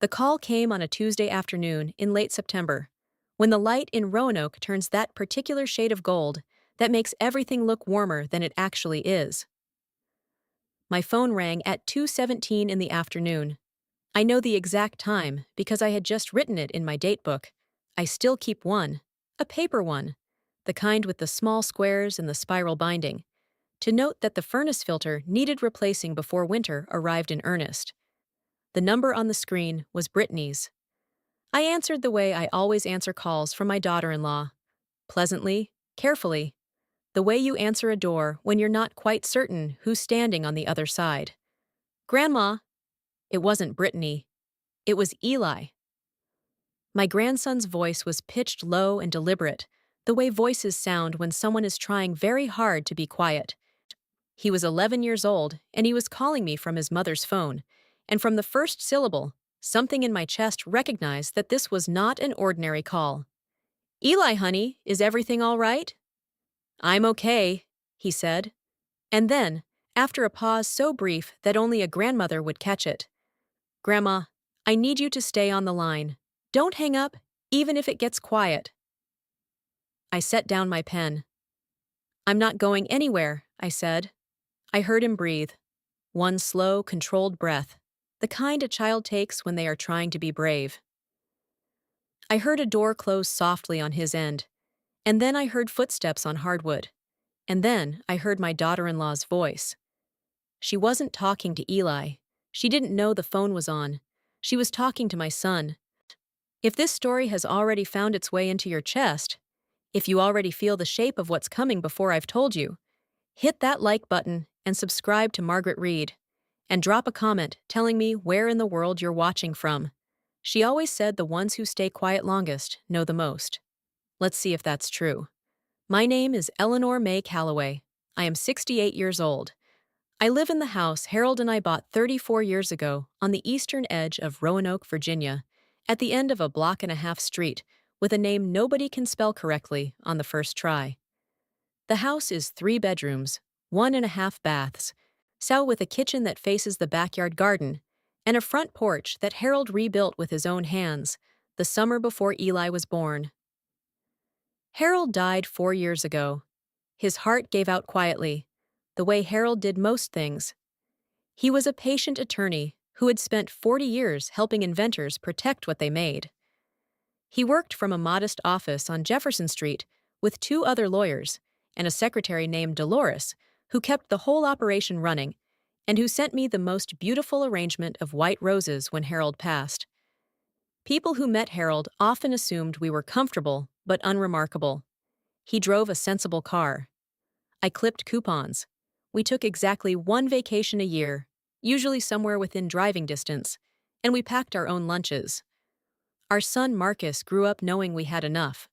The call came on a Tuesday afternoon in late September, when the light in Roanoke turns that particular shade of gold that makes everything look warmer than it actually is. My phone rang at 2:17 in the afternoon. I know the exact time because I had just written it in my datebook. I still keep one, a paper one, the kind with the small squares and the spiral binding, to note that the furnace filter needed replacing before winter arrived in earnest. The number on the screen was Brittany's. I answered the way I always answer calls from my daughter-in-law. Pleasantly, carefully, the way you answer a door when you're not quite certain who's standing on the other side. "Grandma." It wasn't Brittany. It was Eli. My grandson's voice was pitched low and deliberate, the way voices sound when someone is trying very hard to be quiet. He was 11 years old, and he was calling me from his mother's phone, and from the first syllable, something in my chest recognized that this was not an ordinary call. "Eli, honey, is everything all right?" "I'm okay," he said. And then, after a pause so brief that only a grandmother would catch it, "Grandma, I need you to stay on the line. Don't hang up, even if it gets quiet." I set down my pen. "I'm not going anywhere," I said. I heard him breathe. One slow, controlled breath, the kind a child takes when they are trying to be brave. I heard a door close softly on his end, and then I heard footsteps on hardwood, and then I heard my daughter-in-law's voice. She wasn't talking to Eli. She didn't know the phone was on. She was talking to my son. If this story has already found its way into your chest, if you already feel the shape of what's coming before I've told you, hit that like button and subscribe to Margaret Reed, and drop a comment telling me where in the world you're watching from. She always said the ones who stay quiet longest know the most. Let's see if that's true. My name is Eleanor May Calloway. I am 68 years old. I live in the house Harold and I bought 34 years ago on the eastern edge of Roanoke, Virginia, at the end of a block-and-a-half street with a name nobody can spell correctly on the first try. The house is 3 bedrooms, 1.5 baths, so with a kitchen that faces the backyard garden, and a front porch that Harold rebuilt with his own hands the summer before Eli was born. Harold died 4 years ago. His heart gave out quietly, the way Harold did most things. He was a patient attorney who had spent 40 years helping inventors protect what they made. He worked from a modest office on Jefferson Street with 2 other lawyers and a secretary named Dolores, who kept the whole operation running and who sent me the most beautiful arrangement of white roses when Harold passed. People who met Harold often assumed we were comfortable but unremarkable. He drove a sensible car. I clipped coupons. We took exactly 1 vacation a year, usually somewhere within driving distance, and we packed our own lunches. Our son Marcus grew up knowing we had enough,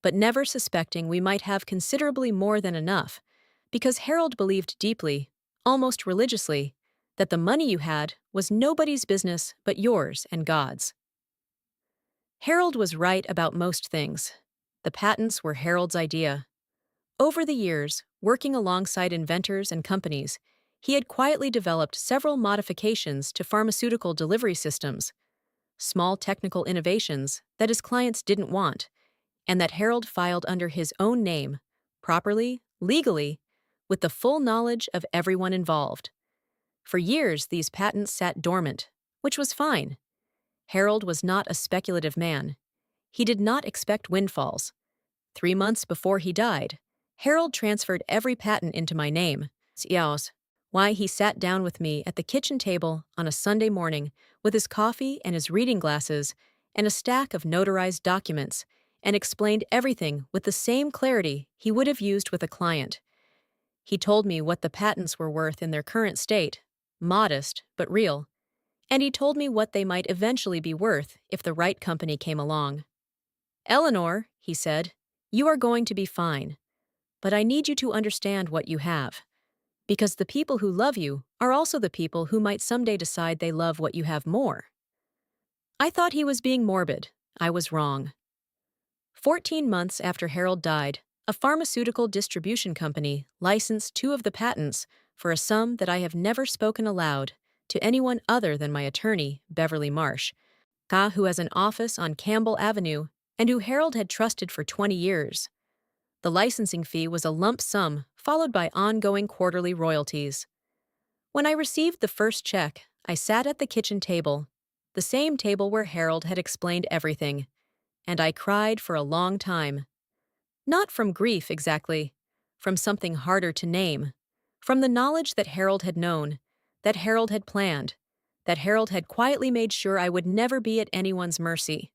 but never suspecting we might have considerably more than enough, because Harold believed deeply, almost religiously, that the money you had was nobody's business but yours and God's. Harold was right about most things. The patents were Harold's idea. Over the years, working alongside inventors and companies, he had quietly developed several modifications to pharmaceutical delivery systems, small technical innovations that his clients didn't want, and that Harold filed under his own name, properly, legally, with the full knowledge of everyone involved. For years, these patents sat dormant, which was fine. Harold was not a speculative man. He did not expect windfalls. 3 months before he died, Harold transferred every patent into my name. Why he sat down with me at the kitchen table on a Sunday morning with his coffee and his reading glasses and a stack of notarized documents and explained everything with the same clarity he would have used with a client. He told me what the patents were worth in their current state, modest but real, and he told me what they might eventually be worth if the right company came along. "Eleanor," he said, "you are going to be fine, but I need you to understand what you have, because the people who love you are also the people who might someday decide they love what you have more." I thought he was being morbid. I was wrong. 14 months after Harold died, a pharmaceutical distribution company licensed 2 of the patents for a sum that I have never spoken aloud to anyone other than my attorney, Beverly Marsh, who has an office on Campbell Avenue and who Harold had trusted for 20 years. The licensing fee was a lump sum, followed by ongoing quarterly royalties. When I received the first check, I sat at the kitchen table, the same table where Harold had explained everything, and I cried for a long time. Not from grief exactly, from something harder to name, from the knowledge that Harold had known, that Harold had planned, that Harold had quietly made sure I would never be at anyone's mercy.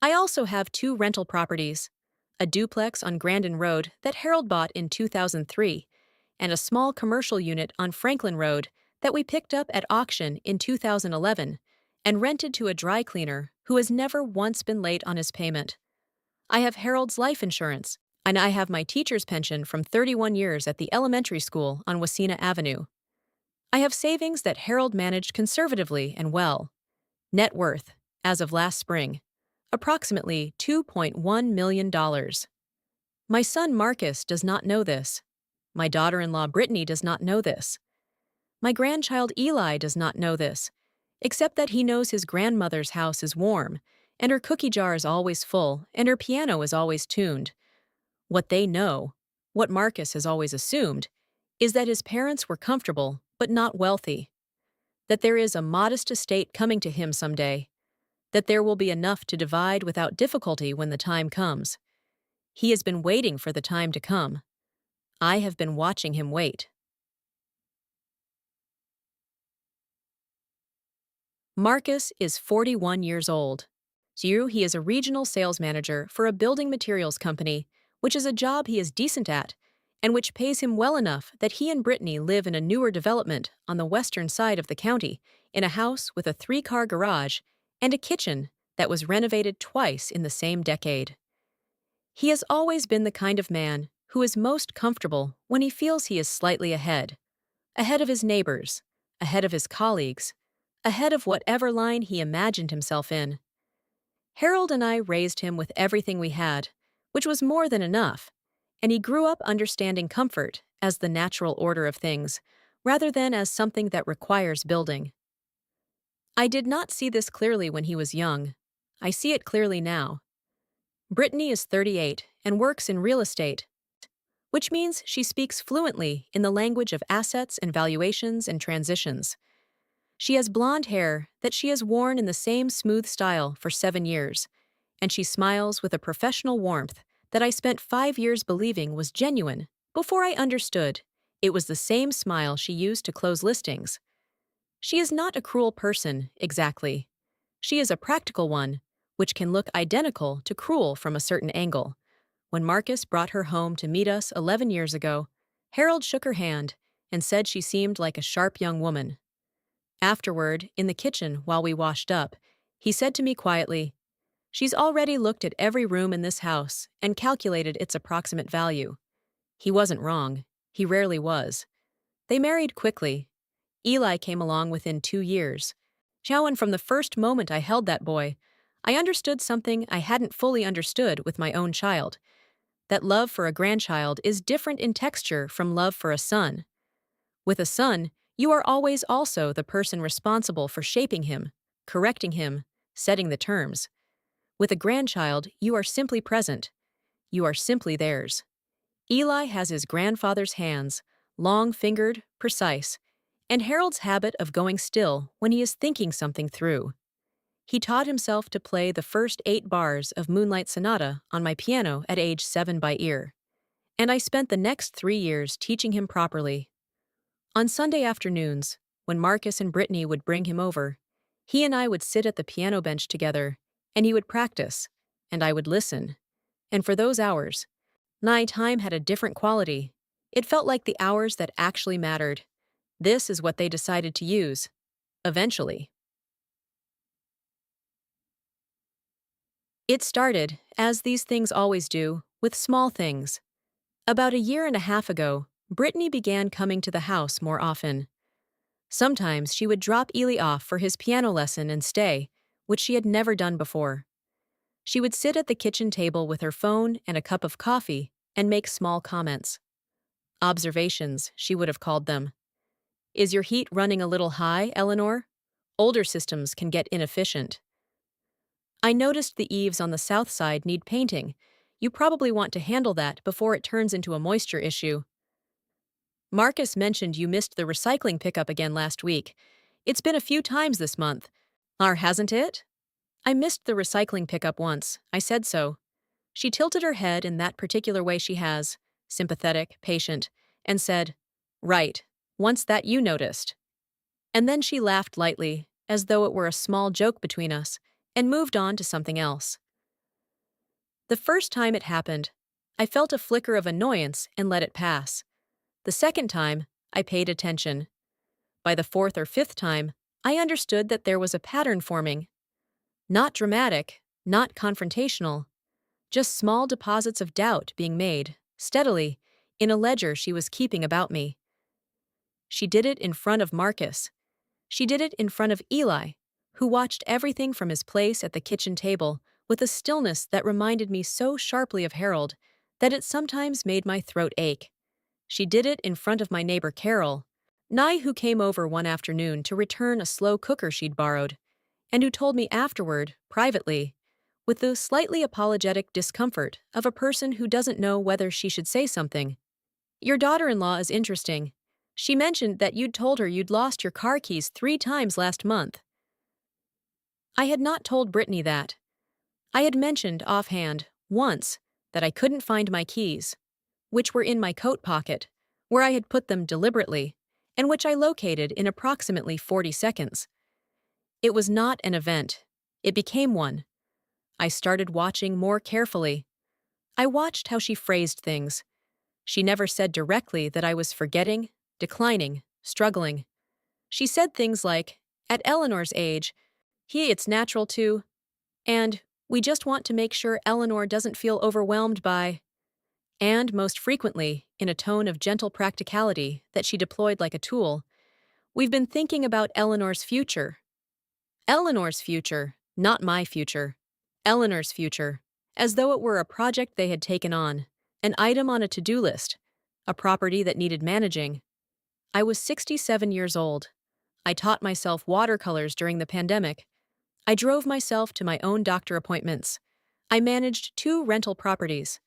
I also have two rental properties, a duplex on Grandin Road that Harold bought in 2003, and a small commercial unit on Franklin Road that we picked up at auction in 2011 and rented to a dry cleaner who has never once been late on his payment. I have Harold's life insurance, and I have my teacher's pension from 31 years at the elementary school on Wasena Avenue. I have savings that Harold managed conservatively and well. Net worth, as of last spring, approximately $2.1 million. My son Marcus does not know this. My daughter-in-law Brittany does not know this. My grandchild Eli does not know this, except that he knows his grandmother's house is warm, and her cookie jar is always full, and her piano is always tuned. What they know, what Marcus has always assumed, is that his parents were comfortable but not wealthy, that there is a modest estate coming to him someday, that there will be enough to divide without difficulty when the time comes. He has been waiting for the time to come. I have been watching him wait. Marcus is 41 years old. He is a regional sales manager for a building materials company, which is a job he is decent at, and which pays him well enough that he and Brittany live in a newer development on the western side of the county, in a house with a 3-car garage and a kitchen that was renovated twice in the same decade. He has always been the kind of man who is most comfortable when he feels he is slightly ahead of his neighbors, ahead of his colleagues, ahead of whatever line he imagined himself in. Harold and I raised him with everything we had, which was more than enough, and he grew up understanding comfort as the natural order of things, rather than as something that requires building. I did not see this clearly when he was young. I see it clearly now. Brittany is 38 and works in real estate, which means she speaks fluently in the language of assets and valuations and transitions. She has blonde hair that she has worn in the same smooth style for 7 years, and she smiles with a professional warmth that I spent 5 years believing was genuine before I understood it was the same smile she used to close listings. She is not a cruel person, exactly. She is a practical one, which can look identical to cruel from a certain angle. When Marcus brought her home to meet us 11 years ago, Harold shook her hand and said she seemed like a sharp young woman. Afterward, in the kitchen while we washed up, he said to me quietly, "She's already looked at every room in this house and calculated its approximate value." He wasn't wrong. He rarely was. They married quickly. Eli came along within 2 years. And from the first moment I held that boy, I understood something I hadn't fully understood with my own child, that love for a grandchild is different in texture from love for a son. With a son, you are always also the person responsible for shaping him, correcting him, setting the terms. With a grandchild, you are simply present. You are simply theirs. Eli has his grandfather's hands, long-fingered, precise, and Harold's habit of going still when he is thinking something through. He taught himself to play the first 8 bars of Moonlight Sonata on my piano at age 7 by ear, and I spent the next 3 years teaching him properly. On Sunday afternoons, when Marcus and Brittany would bring him over, he and I would sit at the piano bench together, and he would practice, and I would listen. And for those hours, night time had a different quality. It felt like the hours that actually mattered. This is what they decided to use. Eventually. It started, as these things always do, with small things. About a year and a half ago, Brittany began coming to the house more often. Sometimes she would drop Eli off for his piano lesson and stay, which she had never done before. She would sit at the kitchen table with her phone and a cup of coffee and make small comments. Observations, she would have called them. "Is your heat running a little high, Eleanor? Older systems can get inefficient." I noticed the eaves on the south side need painting. You probably want to handle that before it turns into a moisture issue. Marcus mentioned you missed the recycling pickup again last week. It's been a few times this month. Hasn't it? I missed the recycling pickup once. I said so. She tilted her head in that particular way she has, sympathetic, patient, and said, "Right, once that you noticed." And then she laughed lightly, as though it were a small joke between us, and moved on to something else. The first time it happened, I felt a flicker of annoyance and let it pass. The second time, I paid attention. By the fourth or fifth time, I understood that there was a pattern forming. Not dramatic, not confrontational, just small deposits of doubt being made, steadily, in a ledger she was keeping about me. She did it in front of Marcus. She did it in front of Eli, who watched everything from his place at the kitchen table with a stillness that reminded me so sharply of Harold that it sometimes made my throat ache. She did it in front of my neighbor Carol, Nye, who came over one afternoon to return a slow cooker she'd borrowed, and who told me afterward, privately, with the slightly apologetic discomfort of a person who doesn't know whether she should say something. "Your daughter-in-law is interesting. She mentioned that you'd told her you'd lost your car keys 3 times last month." I had not told Brittany that. I had mentioned offhand, once, that I couldn't find my keys, which were in my coat pocket, where I had put them deliberately, and which I located in approximately 40 seconds. It was not an event. It became one. I started watching more carefully. I watched how she phrased things. She never said directly that I was forgetting, declining, struggling. She said things like, "At Eleanor's age, it's natural to," and "we just want to make sure Eleanor doesn't feel overwhelmed by," and most frequently, in a tone of gentle practicality that she deployed like a tool, "We've been thinking about Eleanor's future." Eleanor's future, not my future. Eleanor's future, as though it were a project they had taken on, an item on a to-do list, a property that needed managing. I was 67 years old. I taught myself watercolors during the pandemic. I drove myself to my own doctor appointments. I managed 2 rental properties.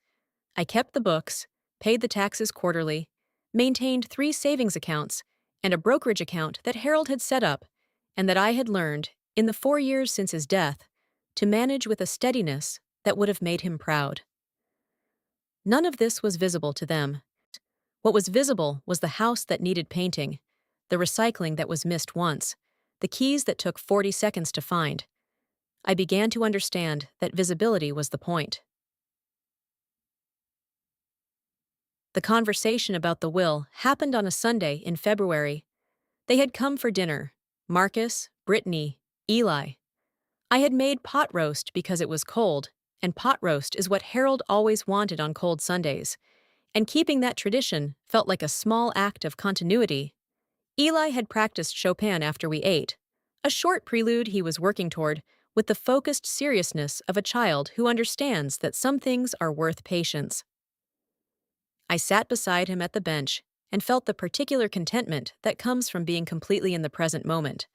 I kept the books, paid the taxes quarterly, maintained 3 savings accounts, and a brokerage account that Harold had set up, and that I had learned, in the 4 years since his death, to manage with a steadiness that would have made him proud. None of this was visible to them. What was visible was the house that needed painting, the recycling that was missed once, the keys that took 40 seconds to find. I began to understand that visibility was the point. The conversation about the will happened on a Sunday in February. They had come for dinner: Marcus, Brittany, Eli. I had made pot roast because it was cold, and pot roast is what Harold always wanted on cold Sundays, and keeping that tradition felt like a small act of continuity. Eli had practiced Chopin after we ate, a short prelude he was working toward with the focused seriousness of a child who understands that some things are worth patience. I sat beside him at the bench and felt the particular contentment that comes from being completely in the present moment.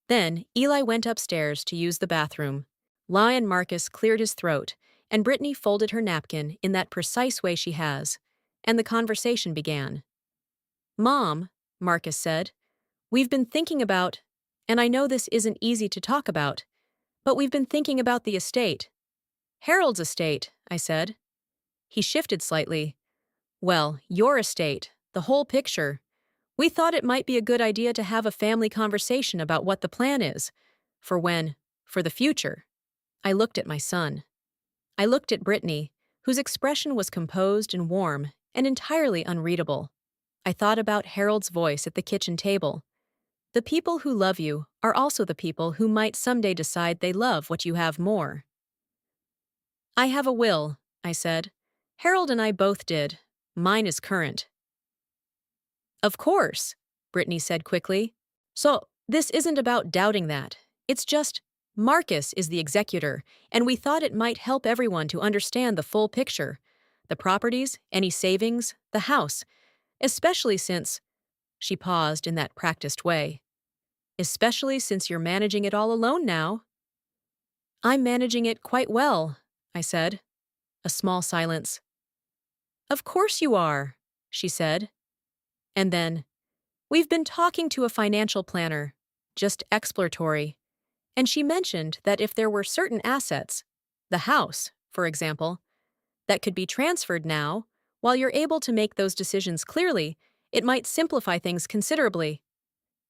Then Eli went upstairs to use the bathroom. Lion Marcus cleared his throat, and Brittany folded her napkin in that precise way she has, and the conversation began. "Mom," Marcus said, "we've been thinking about, and I know this isn't easy to talk about, but we've been thinking about the estate." "Harold's estate," I said. He shifted slightly. "Well, your estate, the whole picture. We thought it might be a good idea to have a family conversation about what the plan is. For the future." I looked at my son. I looked at Brittany, whose expression was composed and warm and entirely unreadable. I thought about Harold's voice at the kitchen table. The people who love you are also the people who might someday decide they love what you have more. "I have a will," I said. "Harold and I both did. Mine is current." "Of course," Brittany said quickly. "So, this isn't about doubting that. It's just, Marcus is the executor, and we thought it might help everyone to understand the full picture. The properties, any savings, the house. Especially since—" She paused in that practiced way. "Especially since you're managing it all alone now." I'm managing it quite well, I said. A small silence. Of course you are, she said. And then, we've been talking to a financial planner, just exploratory, and she mentioned that if there were certain assets, the house, for example, that could be transferred now, while you're able to make those decisions clearly, it might simplify things considerably.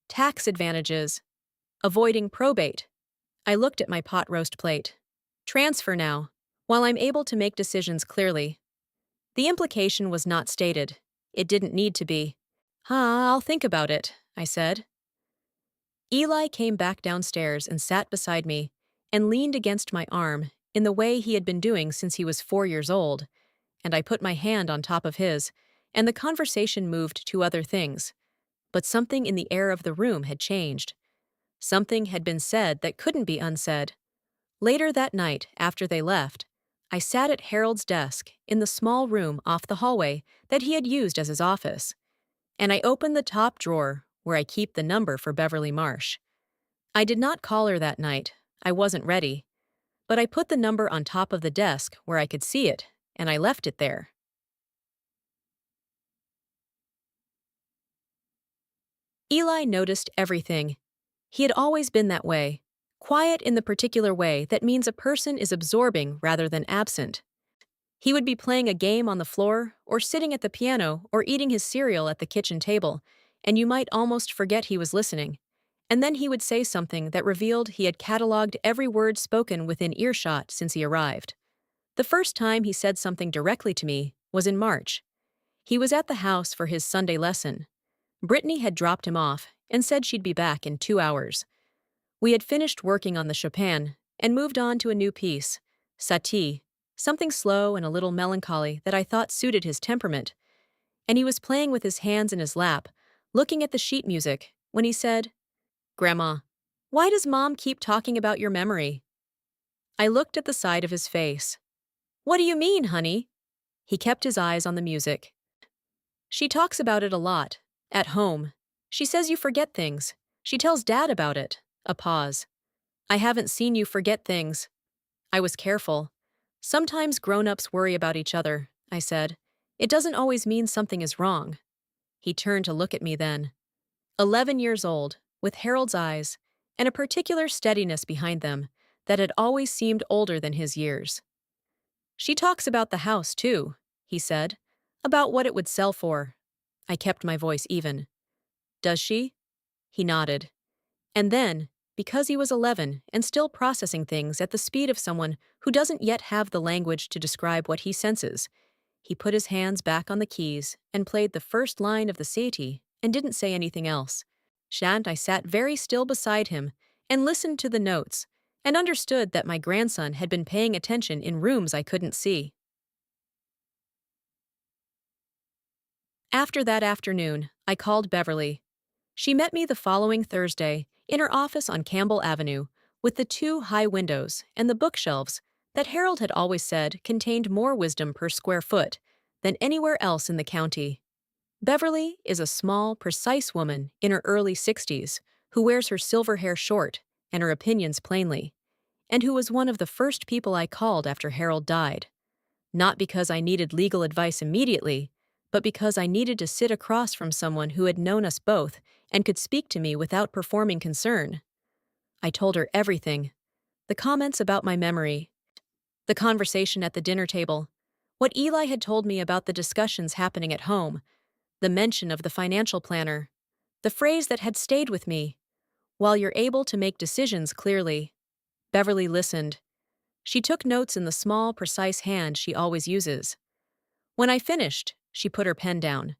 Tax advantages, avoiding probate. I looked at my pot roast plate. Transfer now, while I'm able to make decisions clearly. The implication was not stated. It didn't need to be. I'll think about it, I said. Eli came back downstairs and sat beside me and leaned against my arm in the way he had been doing since he was 4 years old, and I put my hand on top of his, and the conversation moved to other things. But something in the air of the room had changed. Something had been said that couldn't be unsaid. Later that night, after they left, I sat at Harold's desk in the small room off the hallway that he had used as his office, and I opened the top drawer where I keep the number for Beverly Marsh. I did not call her that night. I wasn't ready. But I put the number on top of the desk where I could see it, and I left it there. Eli noticed everything. He had always been that way, quiet in the particular way that means a person is absorbing rather than absent. He would be playing a game on the floor, or sitting at the piano, or eating his cereal at the kitchen table, and you might almost forget he was listening. And then he would say something that revealed he had cataloged every word spoken within earshot since he arrived. The first time he said something directly to me was in March. He was at the house for his Sunday lesson. Brittany had dropped him off and said she'd be back in 2 hours. We had finished working on the Chopin and moved on to a new piece, Satie, something slow and a little melancholy that I thought suited his temperament. And he was playing with his hands in his lap, looking at the sheet music, when he said, "Grandma, why does Mom keep talking about your memory?" I looked at the side of his face. "What do you mean, honey?" He kept his eyes on the music. "She talks about it a lot. At home. She says you forget things. She tells Dad about it." A pause. "I haven't seen you forget things." I was careful. "Sometimes grown-ups worry about each other," I said. "It doesn't always mean something is wrong." He turned to look at me then. 11 years old, with Harold's eyes, and a particular steadiness behind them that had always seemed older than his years. "She talks about the house, too," he said. "About what it would sell for." I kept my voice even. "Does she?" He nodded. And then, because he was 11 and still processing things at the speed of someone who doesn't yet have the language to describe what he senses, he put his hands back on the keys and played the first line of the Satie and didn't say anything else. I sat very still beside him and listened to the notes and understood that my grandson had been paying attention in rooms I couldn't see. After that afternoon, I called Beverly. She met me the following Thursday in her office on Campbell Avenue with the 2 high windows and the bookshelves that Harold had always said contained more wisdom per square foot than anywhere else in the county. Beverly is a small, precise woman in her early 60s who wears her silver hair short and her opinions plainly, and who was one of the first people I called after Harold died. Not because I needed legal advice immediately, but because I needed to sit across from someone who had known us both and could speak to me without performing concern. I told her everything. The comments about my memory, the conversation at the dinner table, what Eli had told me about the discussions happening at home, the mention of the financial planner, the phrase that had stayed with me, "While you're able to make decisions clearly." Beverly listened. She took notes in the small, precise hand she always uses. When I finished, she put her pen down.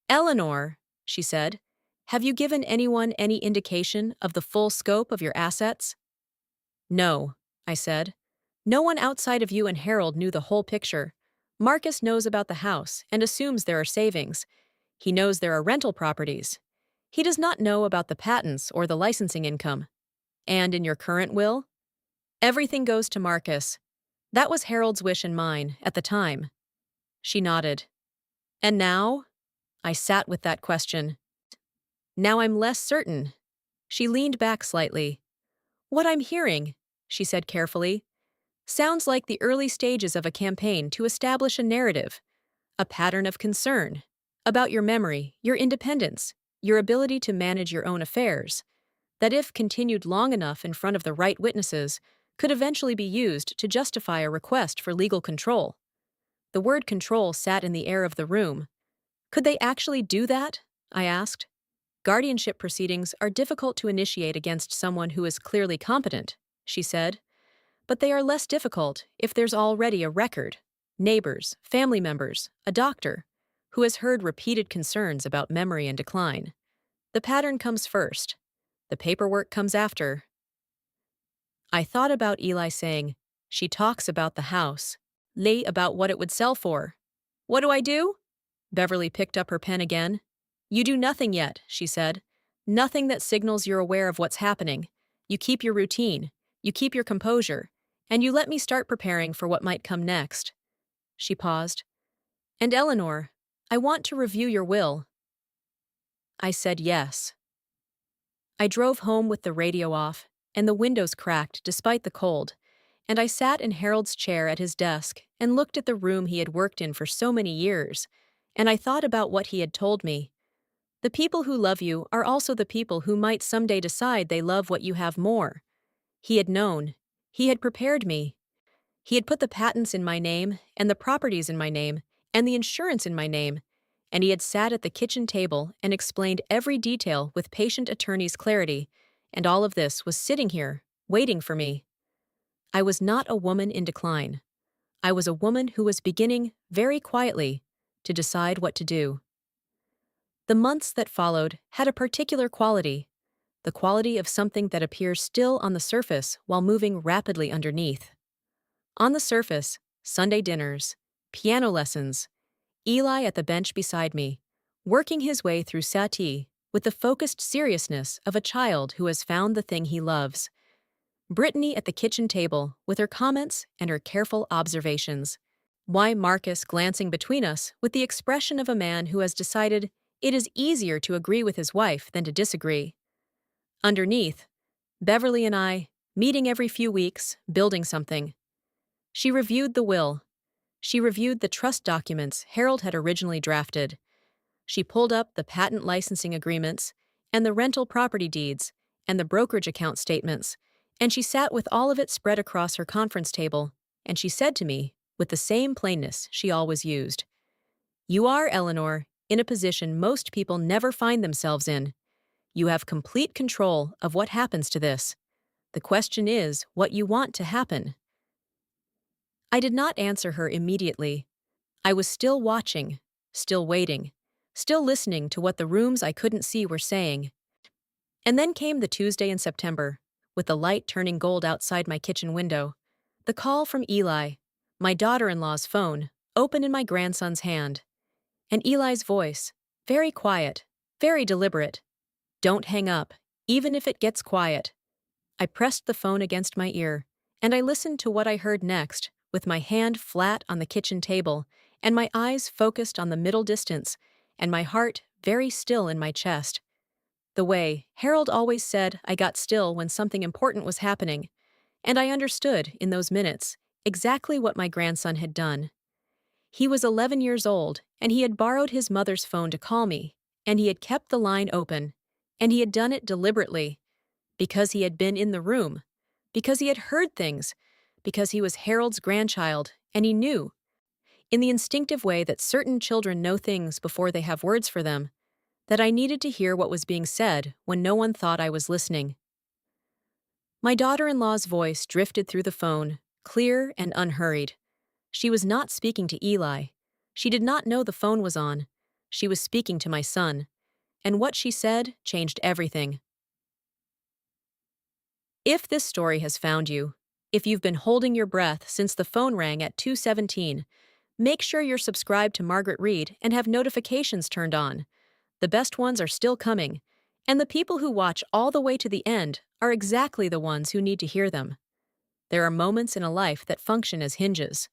"Eleanor," she said, "have you given anyone any indication of the full scope of your assets?" "No," I said. "No one outside of you and Harold knew the whole picture. Marcus knows about the house and assumes there are savings. He knows there are rental properties. He does not know about the patents or the licensing income. And in your current will? Everything goes to Marcus. That was Harold's wish and mine at the time." She nodded. "And now?" I sat with that question. "Now I'm less certain." She leaned back slightly. "What I'm hearing," she said carefully. Sounds like the early stages of a campaign to establish a narrative, a pattern of concern, about your memory, your independence, your ability to manage your own affairs, that if continued long enough in front of the right witnesses, could eventually be used to justify a request for legal control. The word control sat in the air of the room. Could they actually do that? I asked. Guardianship proceedings are difficult to initiate against someone who is clearly competent, she said. But they are less difficult if there's already a record, neighbors, family members, a doctor, who has heard repeated concerns about memory and decline. The pattern comes first. The paperwork comes after. I thought about Eli saying, "She talks about the house, late about what it would sell for." "What do I do?" Beverly picked up her pen again. "You do nothing yet," she said. "Nothing that signals you're aware of what's happening. You keep your routine, you keep your composure, and you let me start preparing for what might come next." She paused. "And Eleanor, I want to review your will." I said yes. I drove home with the radio off, and the windows cracked despite the cold, and I sat in Harold's chair at his desk and looked at the room he had worked in for so many years, and I thought about what he had told me. The people who love you are also the people who might someday decide they love what you have more. He had known. He had prepared me. He had put the patents in my name, and the properties in my name, and the insurance in my name, and he had sat at the kitchen table and explained every detail with patient attorney's clarity, and all of this was sitting here, waiting for me. I was not a woman in decline. I was a woman who was beginning, very quietly, to decide what to do. The months that followed had a particular quality, the quality of something that appears still on the surface while moving rapidly underneath. On the surface, Sunday dinners, piano lessons, Eli at the bench beside me, working his way through Satie with the focused seriousness of a child who has found the thing he loves. Brittany at the kitchen table with her comments and her careful observations. Why Marcus glancing between us with the expression of a man who has decided it is easier to agree with his wife than to disagree. Underneath, Beverly and I, meeting every few weeks, building something. She reviewed the will. She reviewed the trust documents Harold had originally drafted. She pulled up the patent licensing agreements, and the rental property deeds, and the brokerage account statements, and she sat with all of it spread across her conference table, and she said to me, with the same plainness she always used, "You are, Eleanor, in a position most people never find themselves in. You have complete control of what happens to this. The question is what you want to happen." I did not answer her immediately. I was still watching, still waiting, still listening to what the rooms I couldn't see were saying. And then came the Tuesday in September, with the light turning gold outside my kitchen window. The call from Eli, my daughter-in-law's phone, open in my grandson's hand. And Eli's voice, very quiet, very deliberate. "Don't hang up, even if it gets quiet." I pressed the phone against my ear, and I listened to what I heard next, with my hand flat on the kitchen table, and my eyes focused on the middle distance, and my heart very still in my chest. The way Harold always said I got still when something important was happening, and I understood, in those minutes, exactly what my grandson had done. He was 11 years old, and he had borrowed his mother's phone to call me, and he had kept the line open, and he had done it deliberately, because he had been in the room, because he had heard things, because he was Harold's grandchild, and he knew, in the instinctive way that certain children know things before they have words for them, that I needed to hear what was being said when no one thought I was listening. My daughter-in-law's voice drifted through the phone, clear and unhurried. She was not speaking to Eli. She did not know the phone was on. She was speaking to my son. And what she said changed everything. If this story has found you, if you've been holding your breath since the phone rang at 2:17, make sure you're subscribed to Margaret Reed and have notifications turned on. The best ones are still coming, and the people who watch all the way to the end are exactly the ones who need to hear them. There are moments in a life that function as hinges.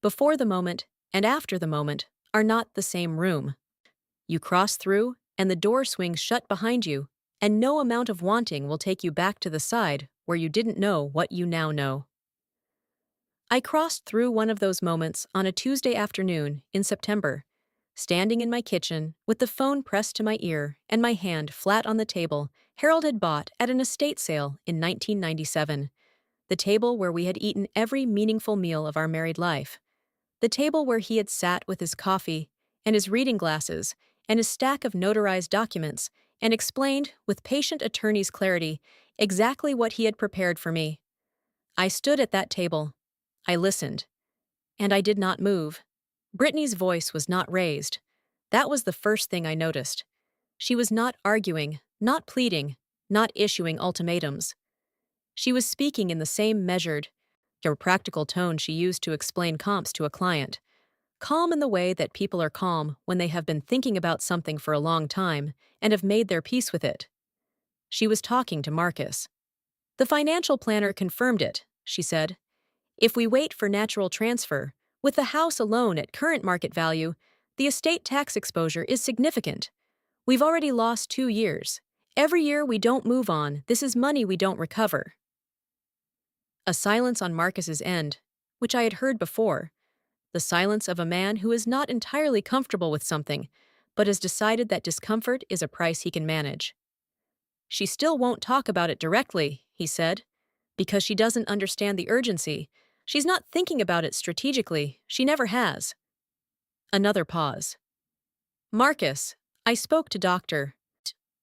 Before the moment and after the moment are not the same room. You cross through, and the door swings shut behind you, and no amount of wanting will take you back to the side where you didn't know what you now know. I crossed through one of those moments on a Tuesday afternoon in September, standing in my kitchen with the phone pressed to my ear and my hand flat on the table Harold had bought at an estate sale in 1997, the table where we had eaten every meaningful meal of our married life, the table where he had sat with his coffee and his reading glasses and his stack of notarized documents and explained, with patient attorney's clarity, exactly what he had prepared for me. I stood at that table. I listened. And I did not move. Brittany's voice was not raised. That was the first thing I noticed. She was not arguing, not pleading, not issuing ultimatums. She was speaking in the same measured, yet practical tone she used to explain comps to a client, calm in the way that people are calm when they have been thinking about something for a long time and have made their peace with it. She was talking to Marcus. The financial planner confirmed it, she said. If we wait for natural transfer, with the house alone at current market value, the estate tax exposure is significant. We've already lost 2 years. Every year we don't move on, this is money we don't recover. A silence on Marcus's end, which I had heard before. The silence of a man who is not entirely comfortable with something, but has decided that discomfort is a price he can manage. She still won't talk about it directly, he said, because she doesn't understand the urgency. She's not thinking about it strategically. She never has. Another pause. Marcus, I spoke to Dr.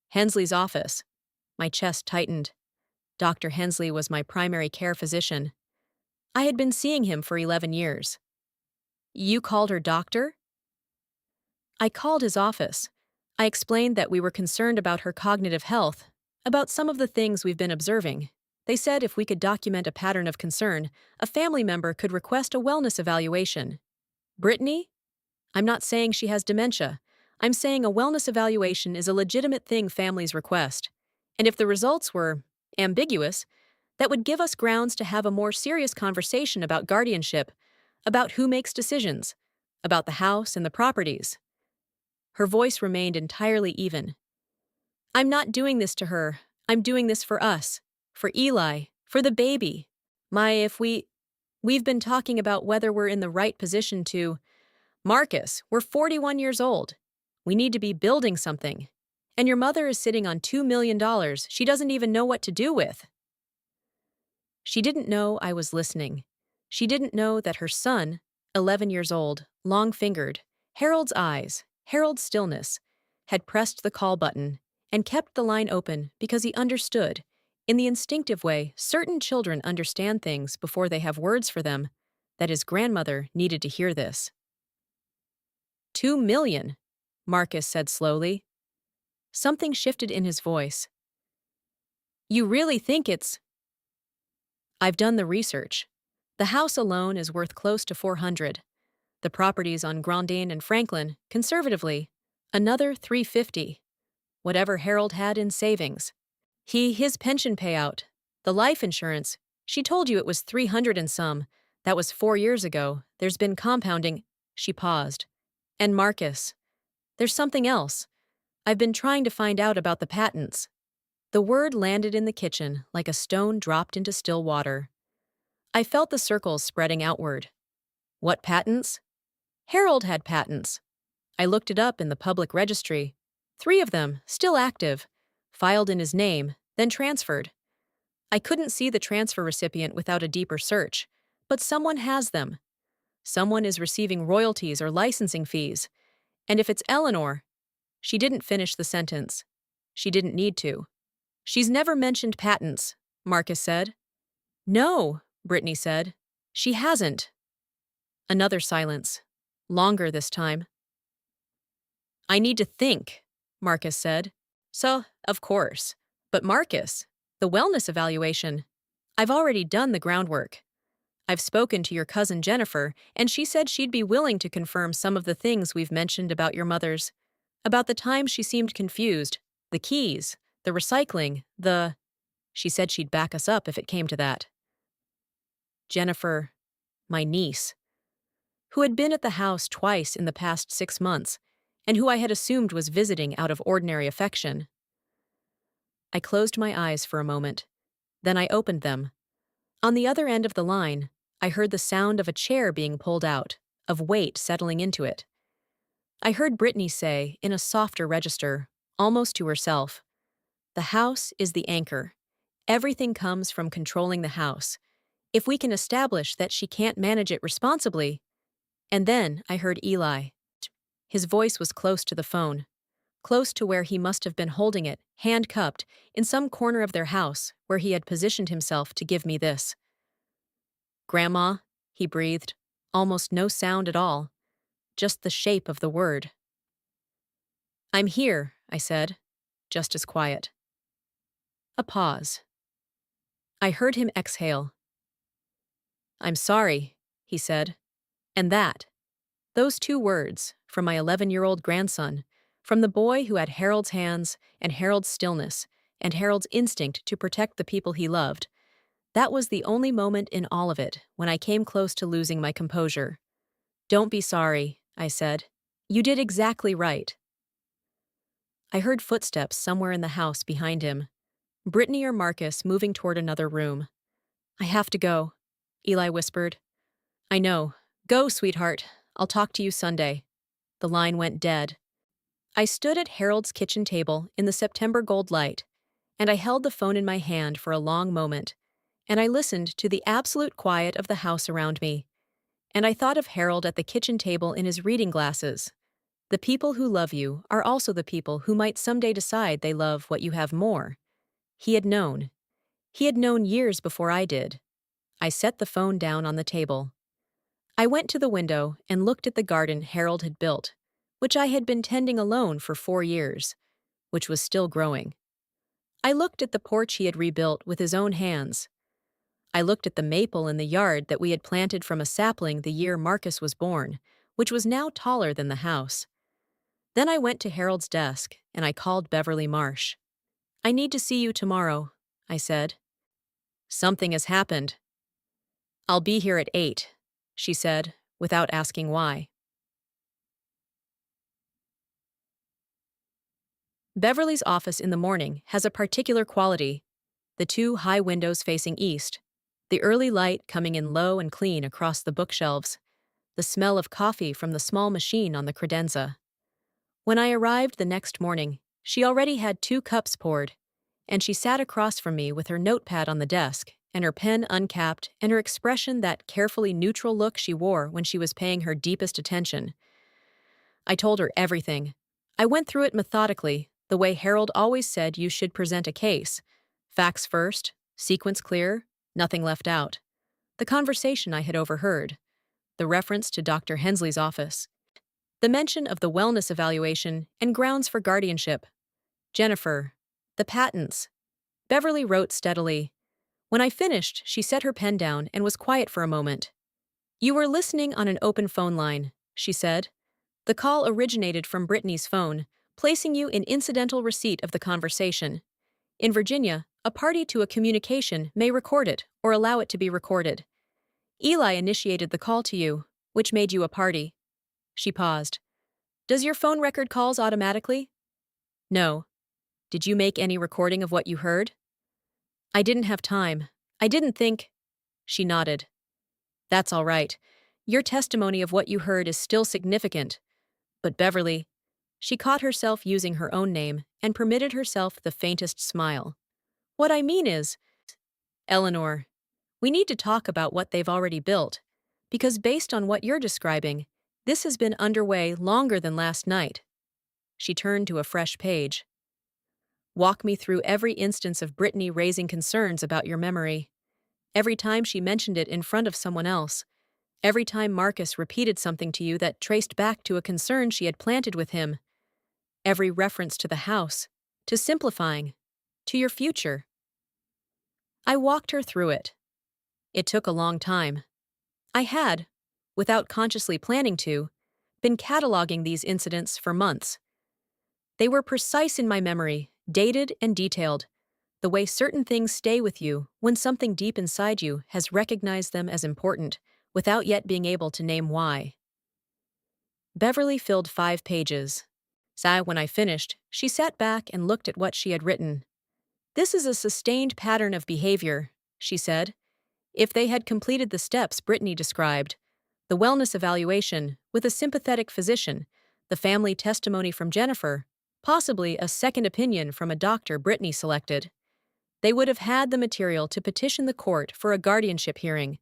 Hensley's office. My chest tightened. Dr. Hensley was my primary care physician. I had been seeing him for 11 years. You called her doctor? I called his office. I explained that we were concerned about her cognitive health, about some of the things we've been observing. They said if we could document a pattern of concern, a family member could request a wellness evaluation. Brittany? I'm not saying she has dementia. I'm saying a wellness evaluation is a legitimate thing families request. And if the results were ambiguous, that would give us grounds to have a more serious conversation about guardianship, about who makes decisions, about the house and the properties. Her voice remained entirely even. I'm not doing this to her. I'm doing this for us, for Eli, for the baby. We've been talking about whether we're in the right position to. Marcus, we're 41 years old. We need to be building something. And your mother is sitting on $2 million she doesn't even know what to do with. She didn't know I was listening. She didn't know that her son, 11 years old, long-fingered, Harold's eyes, Harold's stillness, had pressed the call button and kept the line open because he understood, in the instinctive way certain children understand things before they have words for them, that his grandmother needed to hear this. $2 million, Marcus said slowly. Something shifted in his voice. You really think it's... I've done the research. The house alone is worth close to 400. The properties on Grandin and Franklin, conservatively, another 350. Whatever Harold had in savings. His pension payout, the life insurance, she told you it was 300 and some. That was 4 years ago. There's been compounding. She paused. And Marcus. There's something else. I've been trying to find out about the patents. The word landed in the kitchen like a stone dropped into still water. I felt the circles spreading outward. What patents? Harold had patents. I looked it up in the public registry. 3 of them, still active, filed in his name, then transferred. I couldn't see the transfer recipient without a deeper search, but someone has them. Someone is receiving royalties or licensing fees. And if it's Eleanor, she didn't finish the sentence. She didn't need to. She's never mentioned patents, Marcus said. No, Brittany said. She hasn't. Another silence. Longer this time. I need to think, Marcus said. So, of course. But Marcus, the wellness evaluation. I've already done the groundwork. I've spoken to your cousin Jennifer, and she said she'd be willing to confirm some of the things we've mentioned about your mother's. About the time she seemed confused, the keys, the recycling, She said she'd back us up if it came to that. Jennifer, my niece, who had been at the house twice in the past 6 months, and who I had assumed was visiting out of ordinary affection. I closed my eyes for a moment. Then I opened them. On the other end of the line, I heard the sound of a chair being pulled out, of weight settling into it. I heard Brittany say, in a softer register, almost to herself, "The house is the anchor. Everything comes from controlling the house. If we can establish that she can't manage it responsibly." And then I heard Eli. His voice was close to the phone, close to where he must have been holding it, hand-cupped, in some corner of their house where he had positioned himself to give me this. "Grandma," he breathed, almost no sound at all, just the shape of the word. "I'm here," I said, just as quiet. A pause. I heard him exhale. "I'm sorry," he said. And those two words, from my 11-year-old grandson, from the boy who had Harold's hands and Harold's stillness and Harold's instinct to protect the people he loved, that was the only moment in all of it when I came close to losing my composure. "Don't be sorry," I said. "You did exactly right." I heard footsteps somewhere in the house behind him. Brittany or Marcus moving toward another room. "I have to go," Eli whispered. "I know. Go, sweetheart. I'll talk to you Sunday." The line went dead. I stood at Harold's kitchen table in the September gold light, and I held the phone in my hand for a long moment, and I listened to the absolute quiet of the house around me. And I thought of Harold at the kitchen table in his reading glasses. The people who love you are also the people who might someday decide they love what you have more. He had known. He had known years before I did. I set the phone down on the table. I went to the window and looked at the garden Harold had built, which I had been tending alone for 4 years, which was still growing. I looked at the porch he had rebuilt with his own hands. I looked at the maple in the yard that we had planted from a sapling the year Marcus was born, which was now taller than the house. Then I went to Harold's desk and I called Beverly Marsh. "I need to see you tomorrow," I said. "Something has happened." "I'll be here at 8, she said, without asking why. Beverly's office in the morning has a particular quality: the 2 high windows facing east, the early light coming in low and clean across the bookshelves, the smell of coffee from the small machine on the credenza. When I arrived the next morning, she already had 2 cups poured, and she sat across from me with her notepad on the desk and her pen uncapped and her expression that carefully neutral look she wore when she was paying her deepest attention. I told her everything. I went through it methodically, the way Harold always said you should present a case. Facts first, sequence clear, nothing left out. The conversation I had overheard. The reference to Dr. Hensley's office. The mention of the wellness evaluation and grounds for guardianship. Jennifer. The patents. Beverly wrote steadily. When I finished, she set her pen down and was quiet for a moment. "You were listening on an open phone line," she said. "The call originated from Brittany's phone, placing you in incidental receipt of the conversation. In Virginia, a party to a communication may record it or allow it to be recorded. Eli initiated the call to you, which made you a party." She paused. "Does your phone record calls automatically?" "No. Did you make any recording of what you heard?" "I didn't have time. I didn't think—" She nodded. "That's all right. Your testimony of what you heard is still significant. But Beverly—" She caught herself using her own name and permitted herself the faintest smile. "What I mean is, Eleanor, we need to talk about what they've already built, because based on what you're describing, this has been underway longer than last night." She turned to a fresh page. "Walk me through every instance of Brittany raising concerns about your memory. Every time she mentioned it in front of someone else. Every time Marcus repeated something to you that traced back to a concern she had planted with him. Every reference to the house, to simplifying, to your future." I walked her through it. It took a long time. I had, without consciously planning to, been cataloging these incidents for months. They were precise in my memory, dated and detailed, the way certain things stay with you when something deep inside you has recognized them as important, without yet being able to name why. Beverly filled 5 pages. So when I finished, she sat back and looked at what she had written. This is a sustained pattern of behavior, she said. If they had completed the steps Brittany described, the wellness evaluation with a sympathetic physician, the family testimony from Jennifer, possibly a second opinion from a doctor Brittany selected, they would have had the material to petition the court for a guardianship hearing.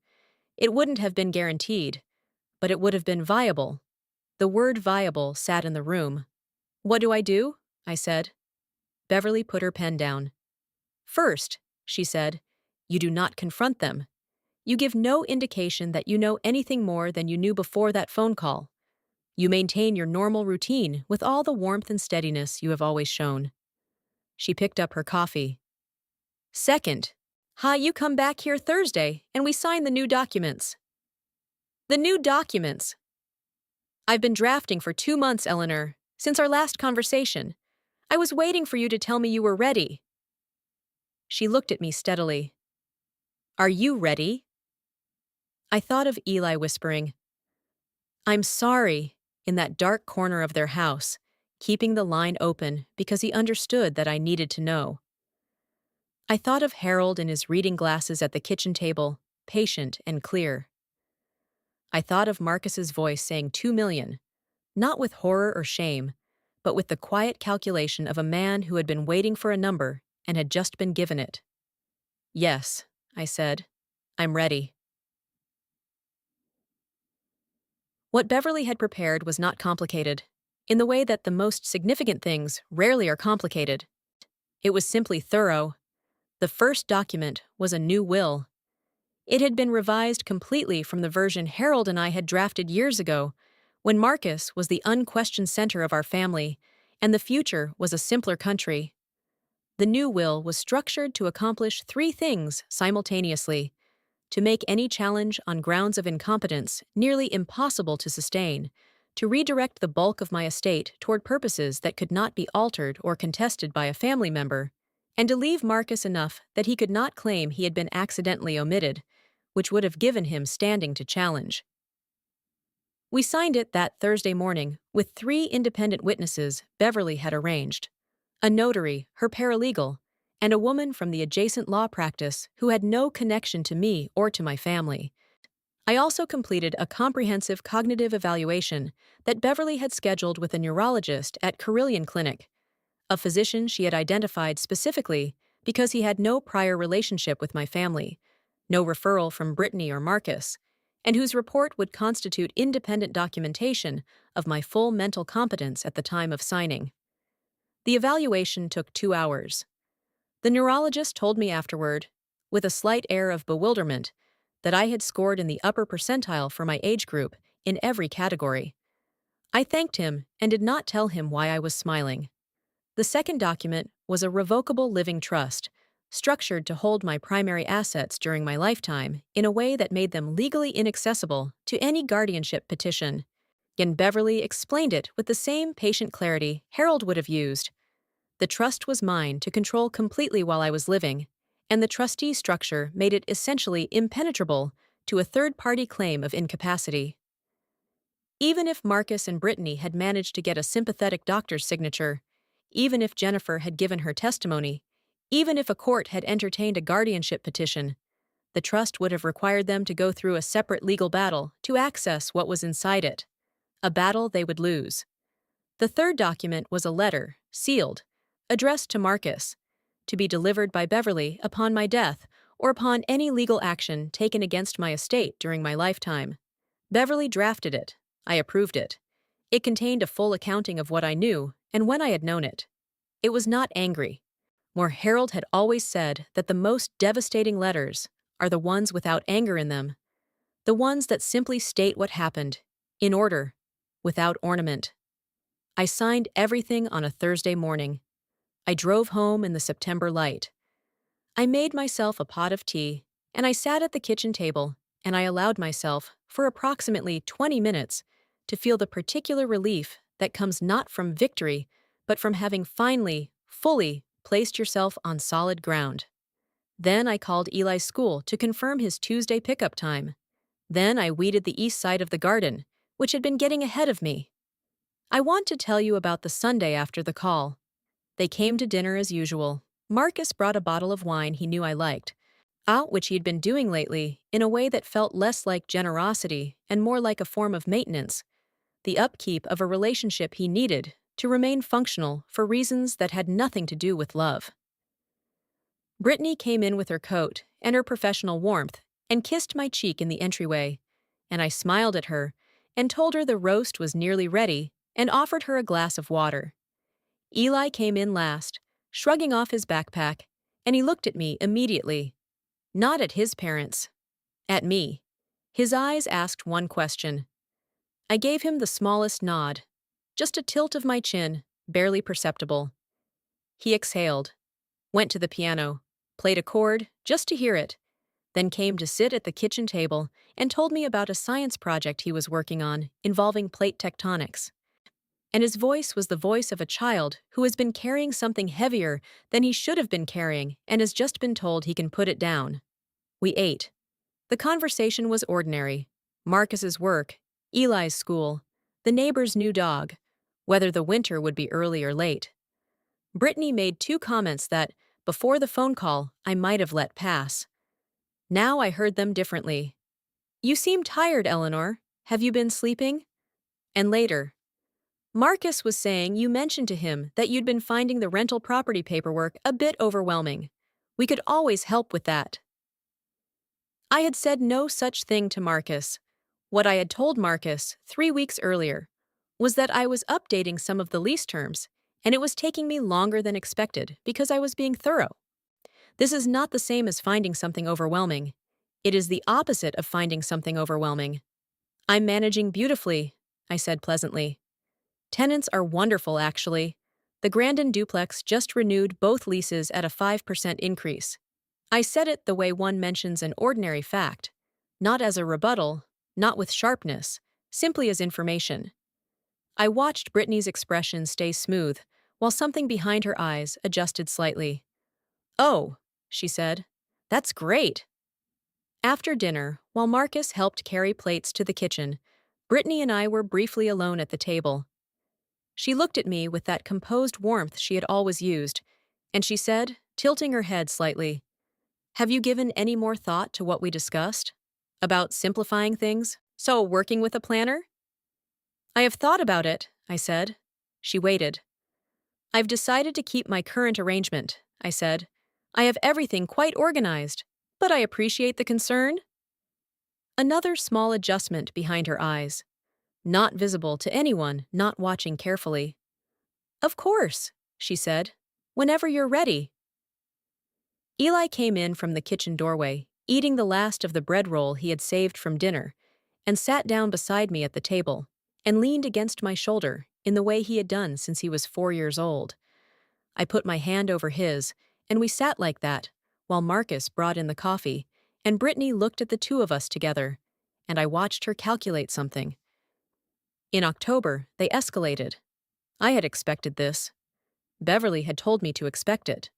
It wouldn't have been guaranteed, but it would have been viable. The word viable sat in the room. What do I do? I said. Beverly put her pen down. First, she said, you do not confront them. You give no indication that you know anything more than you knew before that phone call. You maintain your normal routine with all the warmth and steadiness you have always shown. She picked up her coffee. Second, you come back here Thursday and we sign the new documents. The new documents. I've been drafting for 2 months, Eleanor, since our last conversation. I was waiting for you to tell me you were ready. She looked at me steadily. Are you ready? I thought of Eli whispering, I'm sorry, in that dark corner of their house, keeping the line open because he understood that I needed to know. I thought of Harold in his reading glasses at the kitchen table, patient and clear. I thought of Marcus's voice saying 2 million, not with horror or shame, but with the quiet calculation of a man who had been waiting for a number and had just been given it. Yes, I said, I'm ready. What Beverly had prepared was not complicated, in the way that the most significant things rarely are complicated. It was simply thorough. The first document was a new will. It had been revised completely from the version Harold and I had drafted years ago, when Marcus was the unquestioned center of our family, and the future was a simpler country. The new will was structured to accomplish 3 things simultaneously: to make any challenge on grounds of incompetence nearly impossible to sustain, to redirect the bulk of my estate toward purposes that could not be altered or contested by a family member, and to leave Marcus enough that he could not claim he had been accidentally omitted, which would have given him standing to challenge. We signed it that Thursday morning with 3 independent witnesses Beverly had arranged: a notary, her paralegal, and a woman from the adjacent law practice who had no connection to me or to my family. I also completed a comprehensive cognitive evaluation that Beverly had scheduled with a neurologist at Carilion Clinic, a physician she had identified specifically because he had no prior relationship with my family, no referral from Brittany or Marcus, and whose report would constitute independent documentation of my full mental competence at the time of signing. The evaluation took 2 hours. The neurologist told me afterward, with a slight air of bewilderment, that I had scored in the upper percentile for my age group in every category. I thanked him and did not tell him why I was smiling. The second document was a revocable living trust, structured to hold my primary assets during my lifetime in a way that made them legally inaccessible to any guardianship petition. And Beverly explained it with the same patient clarity Harold would have used. The trust was mine to control completely while I was living, and the trustee structure made it essentially impenetrable to a third-party claim of incapacity. Even if Marcus and Brittany had managed to get a sympathetic doctor's signature, even if Jennifer had given her testimony, even if a court had entertained a guardianship petition, the trust would have required them to go through a separate legal battle to access what was inside it, a battle they would lose. The third document was a letter, sealed, addressed to Marcus, to be delivered by Beverly upon my death or upon any legal action taken against my estate during my lifetime. Beverly drafted it. I approved it. It contained a full accounting of what I knew and when I had known it. It was not angry. More Harold had always said that the most devastating letters are the ones without anger in them, the ones that simply state what happened, in order, without ornament. I signed everything on a Thursday morning. I drove home in the September light. I made myself a pot of tea, and I sat at the kitchen table, and I allowed myself, for approximately 20 minutes, to feel the particular relief that comes not from victory, but from having finally, fully, placed yourself on solid ground. Then I called Eli's school to confirm his Tuesday pickup time. Then I weeded the east side of the garden, which had been getting ahead of me. I want to tell you about the Sunday after the call. They came to dinner as usual. Marcus brought a bottle of wine he knew I liked, out which he had been doing lately in a way that felt less like generosity and more like a form of maintenance, the upkeep of a relationship he needed to remain functional for reasons that had nothing to do with love. Brittany came in with her coat and her professional warmth and kissed my cheek in the entryway, and I smiled at her and told her the roast was nearly ready and offered her a glass of water. Eli came in last, shrugging off his backpack, and he looked at me immediately. Not at his parents. At me. His eyes asked one question. I gave him the smallest nod. Just a tilt of my chin, barely perceptible. He exhaled, went to the piano, played a chord just to hear it, then came to sit at the kitchen table and told me about a science project he was working on involving plate tectonics. And his voice was the voice of a child who has been carrying something heavier than he should have been carrying and has just been told he can put it down. We ate. The conversation was ordinary. Marcus's work, Eli's school, the neighbor's new dog, whether the winter would be early or late. Brittany made two comments that, before the phone call, I might have let pass. Now I heard them differently. You seem tired, Eleanor. Have you been sleeping? And later, Marcus was saying you mentioned to him that you'd been finding the rental property paperwork a bit overwhelming. We could always help with that. I had said no such thing to Marcus. What I had told Marcus 3 weeks earlier was that I was updating some of the lease terms, and it was taking me longer than expected because I was being thorough. This is not the same as finding something overwhelming. It is the opposite of finding something overwhelming. I'm managing beautifully, I said pleasantly. Tenants are wonderful, actually. The Grandin duplex just renewed both leases at a 5% increase. I said it the way one mentions an ordinary fact, not as a rebuttal, not with sharpness, simply as information. I watched Brittany's expression stay smooth, while something behind her eyes adjusted slightly. Oh, she said, that's great. After dinner, while Marcus helped carry plates to the kitchen, Brittany and I were briefly alone at the table. She looked at me with that composed warmth she had always used, and she said, tilting her head slightly, have you given any more thought to what we discussed? About simplifying things? So, working with a planner? I have thought about it, I said. She waited. I've decided to keep my current arrangement, I said. I have everything quite organized, but I appreciate the concern. Another small adjustment behind her eyes, not visible to anyone not watching carefully. Of course, she said, whenever you're ready. Eli came in from the kitchen doorway, eating the last of the bread roll he had saved from dinner, and sat down beside me at the table, and leaned against my shoulder in the way he had done since he was 4 years old. I put my hand over his, and we sat like that, while Marcus brought in the coffee, and Brittany looked at the two of us together, and I watched her calculate something. In October, they escalated. I had expected this. Beverly had told me to expect it.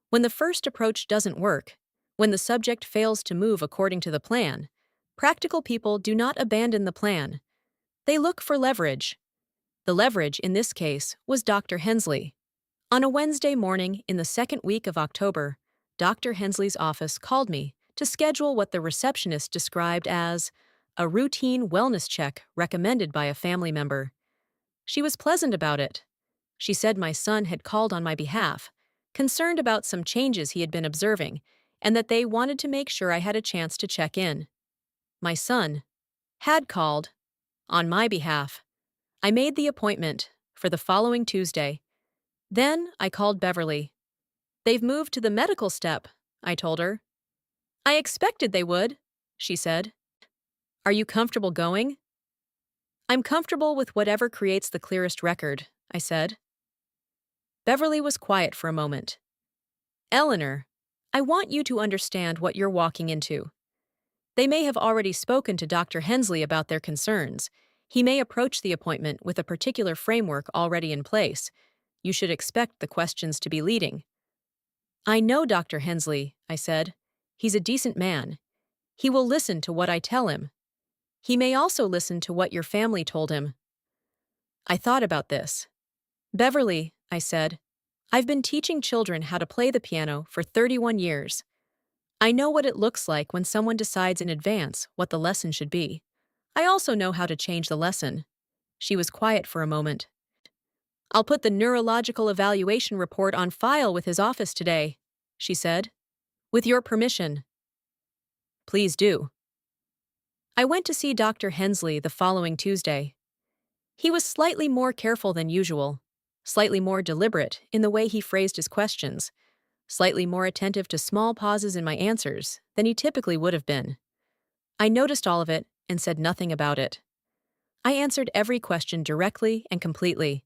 When the first approach doesn't work, when the subject fails to move according to the plan, practical people do not abandon the plan. They look for leverage. The leverage in this case was Dr. Hensley. On a Wednesday morning in the second week of October, Dr. Hensley's office called me to schedule what the receptionist described as a routine wellness check recommended by a family member. She was pleasant about it. She said my son had called on my behalf, concerned about some changes he had been observing, and that they wanted to make sure I had a chance to check in. My son had called on my behalf. I made the appointment for the following Tuesday. Then I called Beverly. They've moved to the medical step, I told her. I expected they would, she said. Are you comfortable going? I'm comfortable with whatever creates the clearest record, I said. Beverly was quiet for a moment. Eleanor, I want you to understand what you're walking into. They may have already spoken to Dr. Hensley about their concerns. He may approach the appointment with a particular framework already in place. You should expect the questions to be leading. I know Dr. Hensley, I said. He's a decent man. He will listen to what I tell him. He may also listen to what your family told him. I thought about this. Beverly, I said, I've been teaching children how to play the piano for 31 years. I know what it looks like when someone decides in advance what the lesson should be. I also know how to change the lesson. She was quiet for a moment. I'll put the neurological evaluation report on file with his office today, she said. With your permission. Please do. I went to see Dr. Hensley the following Tuesday. He was slightly more careful than usual, slightly more deliberate in the way he phrased his questions, slightly more attentive to small pauses in my answers than he typically would have been. I noticed all of it and said nothing about it. I answered every question directly and completely.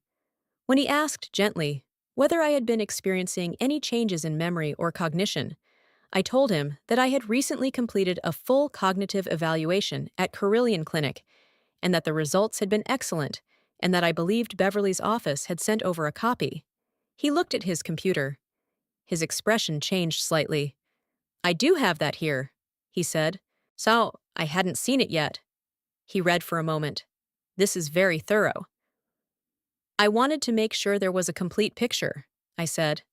When he asked gently whether I had been experiencing any changes in memory or cognition, I told him that I had recently completed a full cognitive evaluation at Carilion Clinic and that the results had been excellent and that I believed Beverly's office had sent over a copy. He looked at his computer. His expression changed slightly. I do have that here, he said. So, I hadn't seen it yet. He read for a moment. This is very thorough. I wanted to make sure there was a complete picture, I said.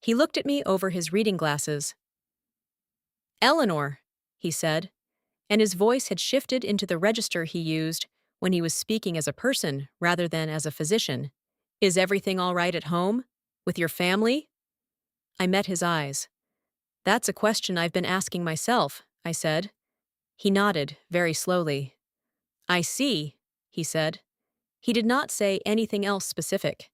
He looked at me over his reading glasses. Eleanor, he said, and his voice had shifted into the register he used when he was speaking as a person rather than as a physician. Is everything all right at home? With your family? I met his eyes. That's a question I've been asking myself, I said. He nodded, very slowly. I see, he said. He did not say anything else specific.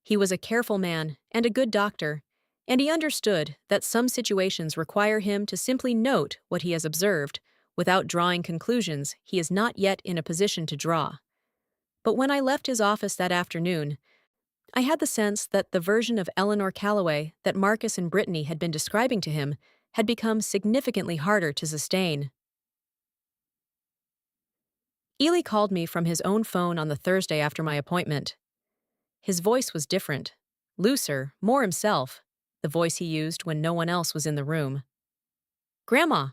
He was a careful man and a good doctor, and he understood that some situations require him to simply note what he has observed without drawing conclusions he is not yet in a position to draw. But when I left his office that afternoon, I had the sense that the version of Eleanor Calloway that Marcus and Brittany had been describing to him had become significantly harder to sustain. Ely called me from his own phone on the Thursday after my appointment. His voice was different, looser, more himself, the voice he used when no one else was in the room. Grandma.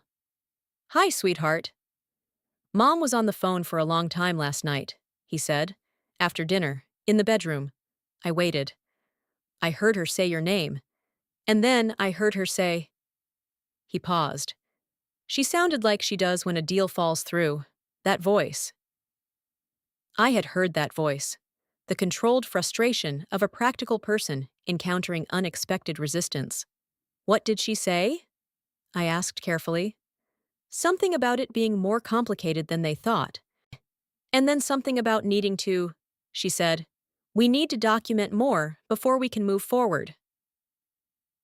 Hi, sweetheart. Mom was on the phone for a long time last night, he said. After dinner, in the bedroom. I waited. I heard her say your name. And then I heard her say... He paused. She sounded like she does when a deal falls through. That voice. I had heard that voice. The controlled frustration of a practical person encountering unexpected resistance. What did she say? I asked carefully. Something about it being more complicated than they thought. And then something about needing to, she said. We need to document more before we can move forward.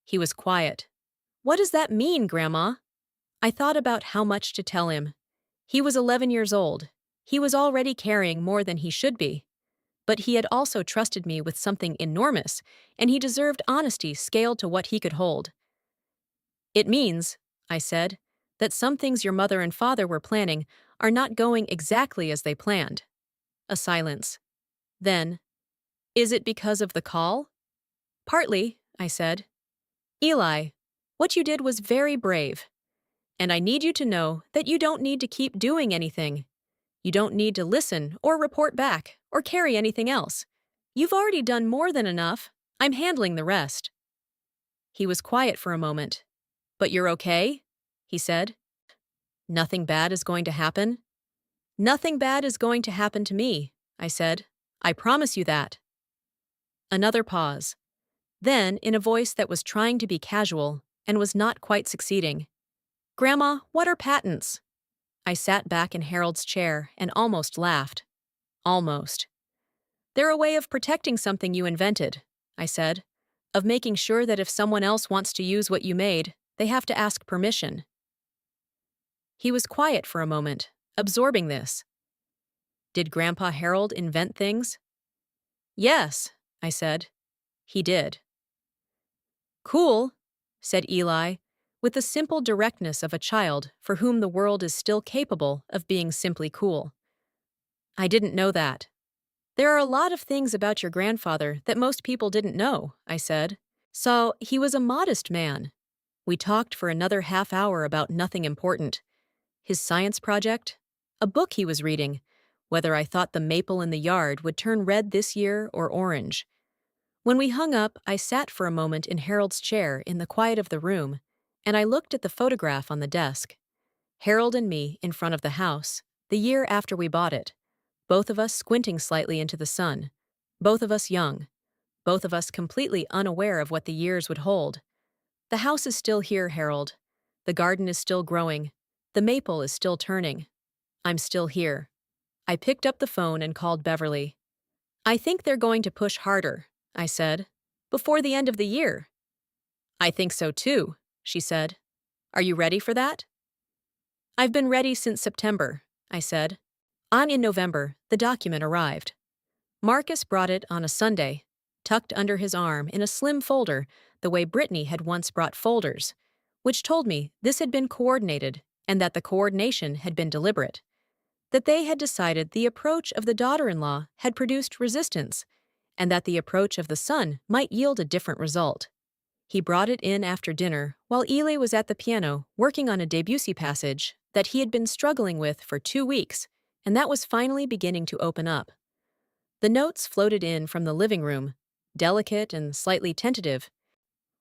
He was quiet. What does that mean, Grandma? I thought about how much to tell him. He was 11 years old. He was already carrying more than he should be. But he had also trusted me with something enormous, and he deserved honesty scaled to what he could hold. It means, I said, that some things your mother and father were planning are not going exactly as they planned. A silence. Then, is it because of the call? Partly, I said. Eli, what you did was very brave. And I need you to know that you don't need to keep doing anything. You don't need to listen or report back or carry anything else. You've already done more than enough. I'm handling the rest. He was quiet for a moment. But you're okay? He said. Nothing bad is going to happen? Nothing bad is going to happen to me, I said. I promise you that. Another pause. Then, in a voice that was trying to be casual and was not quite succeeding. Grandma, what are patents? I sat back in Harold's chair and almost laughed. Almost. They're a way of protecting something you invented, I said. Of making sure that if someone else wants to use what you made, they have to ask permission. He was quiet for a moment, absorbing this. Did Grandpa Harold invent things? Yes, I said. He did. Cool, said Eli, with the simple directness of a child for whom the world is still capable of being simply cool. I didn't know that. There are a lot of things about your grandfather that most people didn't know, I said. So, he was a modest man. We talked for another half hour about nothing important. His science project, a book he was reading, whether I thought the maple in the yard would turn red this year or orange. When we hung up, I sat for a moment in Harold's chair in the quiet of the room, and I looked at the photograph on the desk. Harold and me in front of the house, the year after we bought it. Both of us squinting slightly into the sun. Both of us young. Both of us completely unaware of what the years would hold. The house is still here, Harold. The garden is still growing. The maple is still turning. I'm still here. I picked up the phone and called Beverly. I think they're going to push harder, I said. Before the end of the year. I think so too, she said. Are you ready for that? I've been ready since September, I said. In November, the document arrived. Marcus brought it on a Sunday, tucked under his arm in a slim folder, the way Brittany had once brought folders, which told me this had been coordinated and that the coordination had been deliberate, that they had decided the approach of the daughter-in-law had produced resistance, and that the approach of the son might yield a different result. He brought it in after dinner while Eli was at the piano working on a Debussy passage that he had been struggling with for 2 weeks, and that was finally beginning to open up. The notes floated in from the living room, delicate and slightly tentative,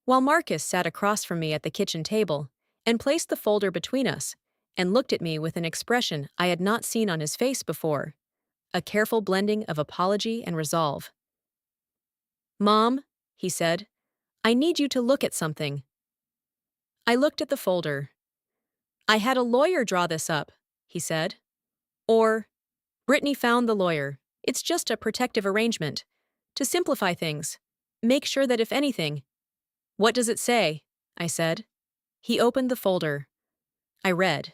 while Marcus sat across from me at the kitchen table and placed the folder between us and looked at me with an expression I had not seen on his face before, a careful blending of apology and resolve. "Mom," he said, "I need you to look at something." I looked at the folder. "I had a lawyer draw this up," he said. Or, "Brittany found the lawyer. It's just a protective arrangement. To simplify things. Make sure that if anything—" "What does it say?" I said. He opened the folder. I read.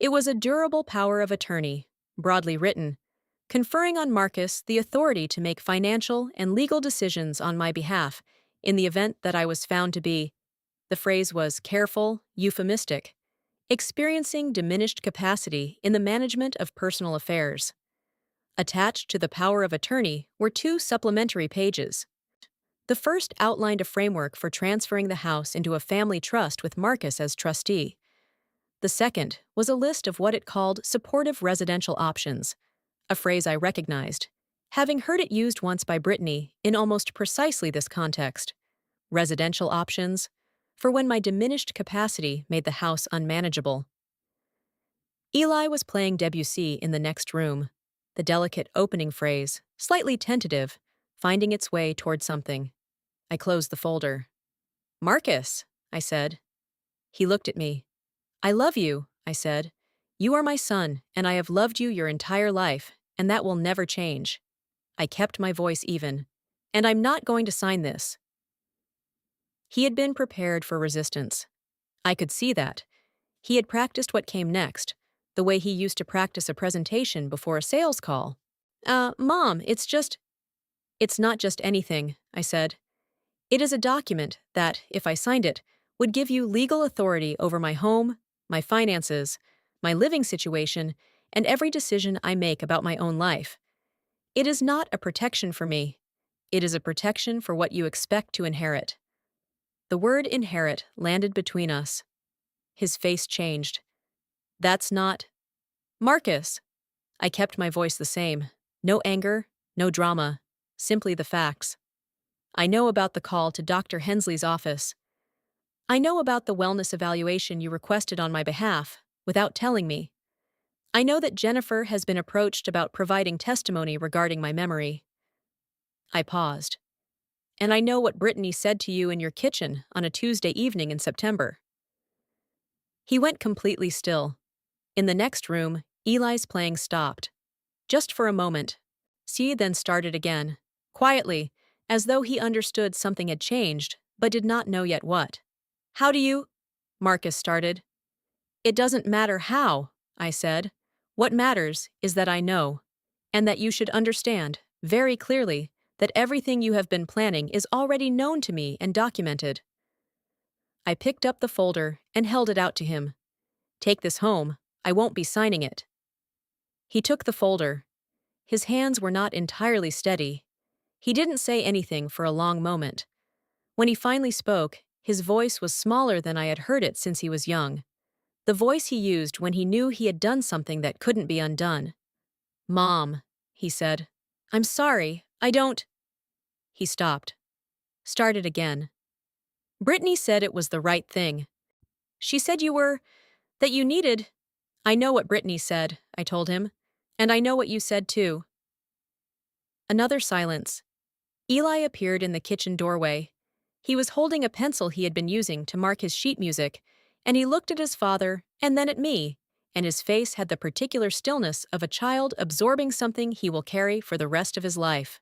It was a durable power of attorney, broadly written, conferring on Marcus the authority to make financial and legal decisions on my behalf in the event that I was found to be, the phrase was careful, euphemistic, experiencing diminished capacity in the management of personal affairs. Attached to the power of attorney were 2 supplementary pages. The first outlined a framework for transferring the house into a family trust with Marcus as trustee. The second was a list of what it called supportive residential options, a phrase I recognized, having heard it used once by Brittany in almost precisely this context. Residential options, for when my diminished capacity made the house unmanageable. Eli was playing Debussy in the next room, the delicate opening phrase, slightly tentative, finding its way toward something. I closed the folder. "Marcus," I said. He looked at me. "I love you," I said. "You are my son, and I have loved you your entire life, and that will never change." I kept my voice even. "And I'm not going to sign this." He had been prepared for resistance. I could see that. He had practiced what came next, the way he used to practice a presentation before a sales call. Mom, It's not just anything," I said. "It is a document that, if I signed it, would give you legal authority over my home, my finances, my living situation, and every decision I make about my own life. It is not a protection for me. It is a protection for what you expect to inherit." The word inherit landed between us. His face changed. "That's not—" "Marcus!" I kept my voice the same. No anger, no drama, simply the facts. "I know about the call to Dr. Hensley's office. I know about the wellness evaluation you requested on my behalf, without telling me. I know that Jennifer has been approached about providing testimony regarding my memory." I paused. "And I know what Brittany said to you in your kitchen on a Tuesday evening in September." He went completely still. In the next room, Eli's playing stopped. Just for a moment. She then started again, quietly, as though he understood something had changed, but did not know yet what. "How do you—" Marcus started. "It doesn't matter how," I said. "What matters is that I know, and that you should understand, very clearly, that everything you have been planning is already known to me and documented." I picked up the folder and held it out to him. "Take this home. I won't be signing it." He took the folder. His hands were not entirely steady. He didn't say anything for a long moment. When he finally spoke, his voice was smaller than I had heard it since he was young. The voice he used when he knew he had done something that couldn't be undone. "Mom," he said. "I'm sorry, I don't—" He stopped. Started again. Brittany said it was the right thing. She said that you needed. I know what Brittany said, I told him. And I know what you said too. Another silence. Eli appeared in the kitchen doorway. He was holding a pencil he had been using to mark his sheet music, and he looked at his father and then at me, and his face had the particular stillness of a child absorbing something he will carry for the rest of his life.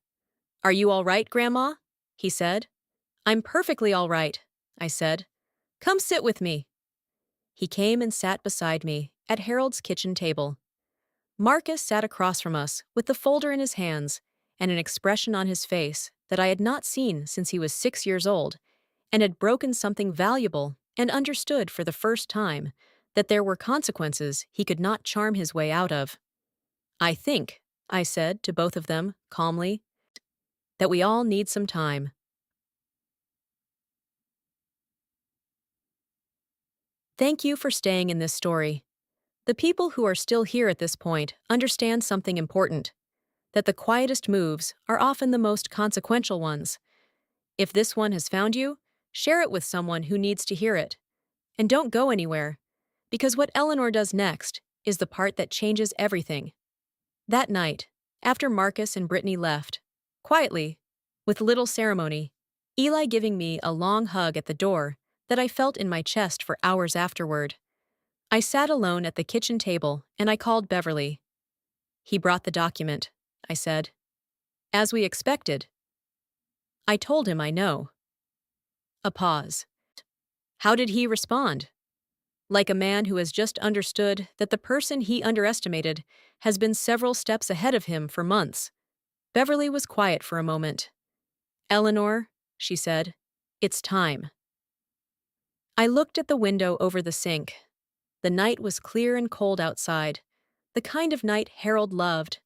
"Are you all right, Grandma?" he said. "I'm perfectly all right," I said. "Come sit with me." He came and sat beside me at Harold's kitchen table. Marcus sat across from us with the folder in his hands and an expression on his face that I had not seen since he was 6 years old and had broken something valuable and understood for the first time that there were consequences he could not charm his way out of. "I think," I said to both of them, calmly, "that we all need some time." Thank you for staying in this story. The people who are still here at this point understand something important, that the quietest moves are often the most consequential ones. If this one has found you, share it with someone who needs to hear it. And don't go anywhere, because what Eleanor does next is the part that changes everything. That night, after Marcus and Brittany left, quietly, with little ceremony, Eli giving me a long hug at the door that I felt in my chest for hours afterward, I sat alone at the kitchen table and I called Beverly. "He brought the document," I said. "As we expected." I told him I know. A pause. How did he respond? Like a man who has just understood that the person he underestimated has been several steps ahead of him for months. Beverly was quiet for a moment. "Eleanor," she said, "it's time." I looked at the window over the sink. The night was clear and cold outside, the kind of night Harold loved.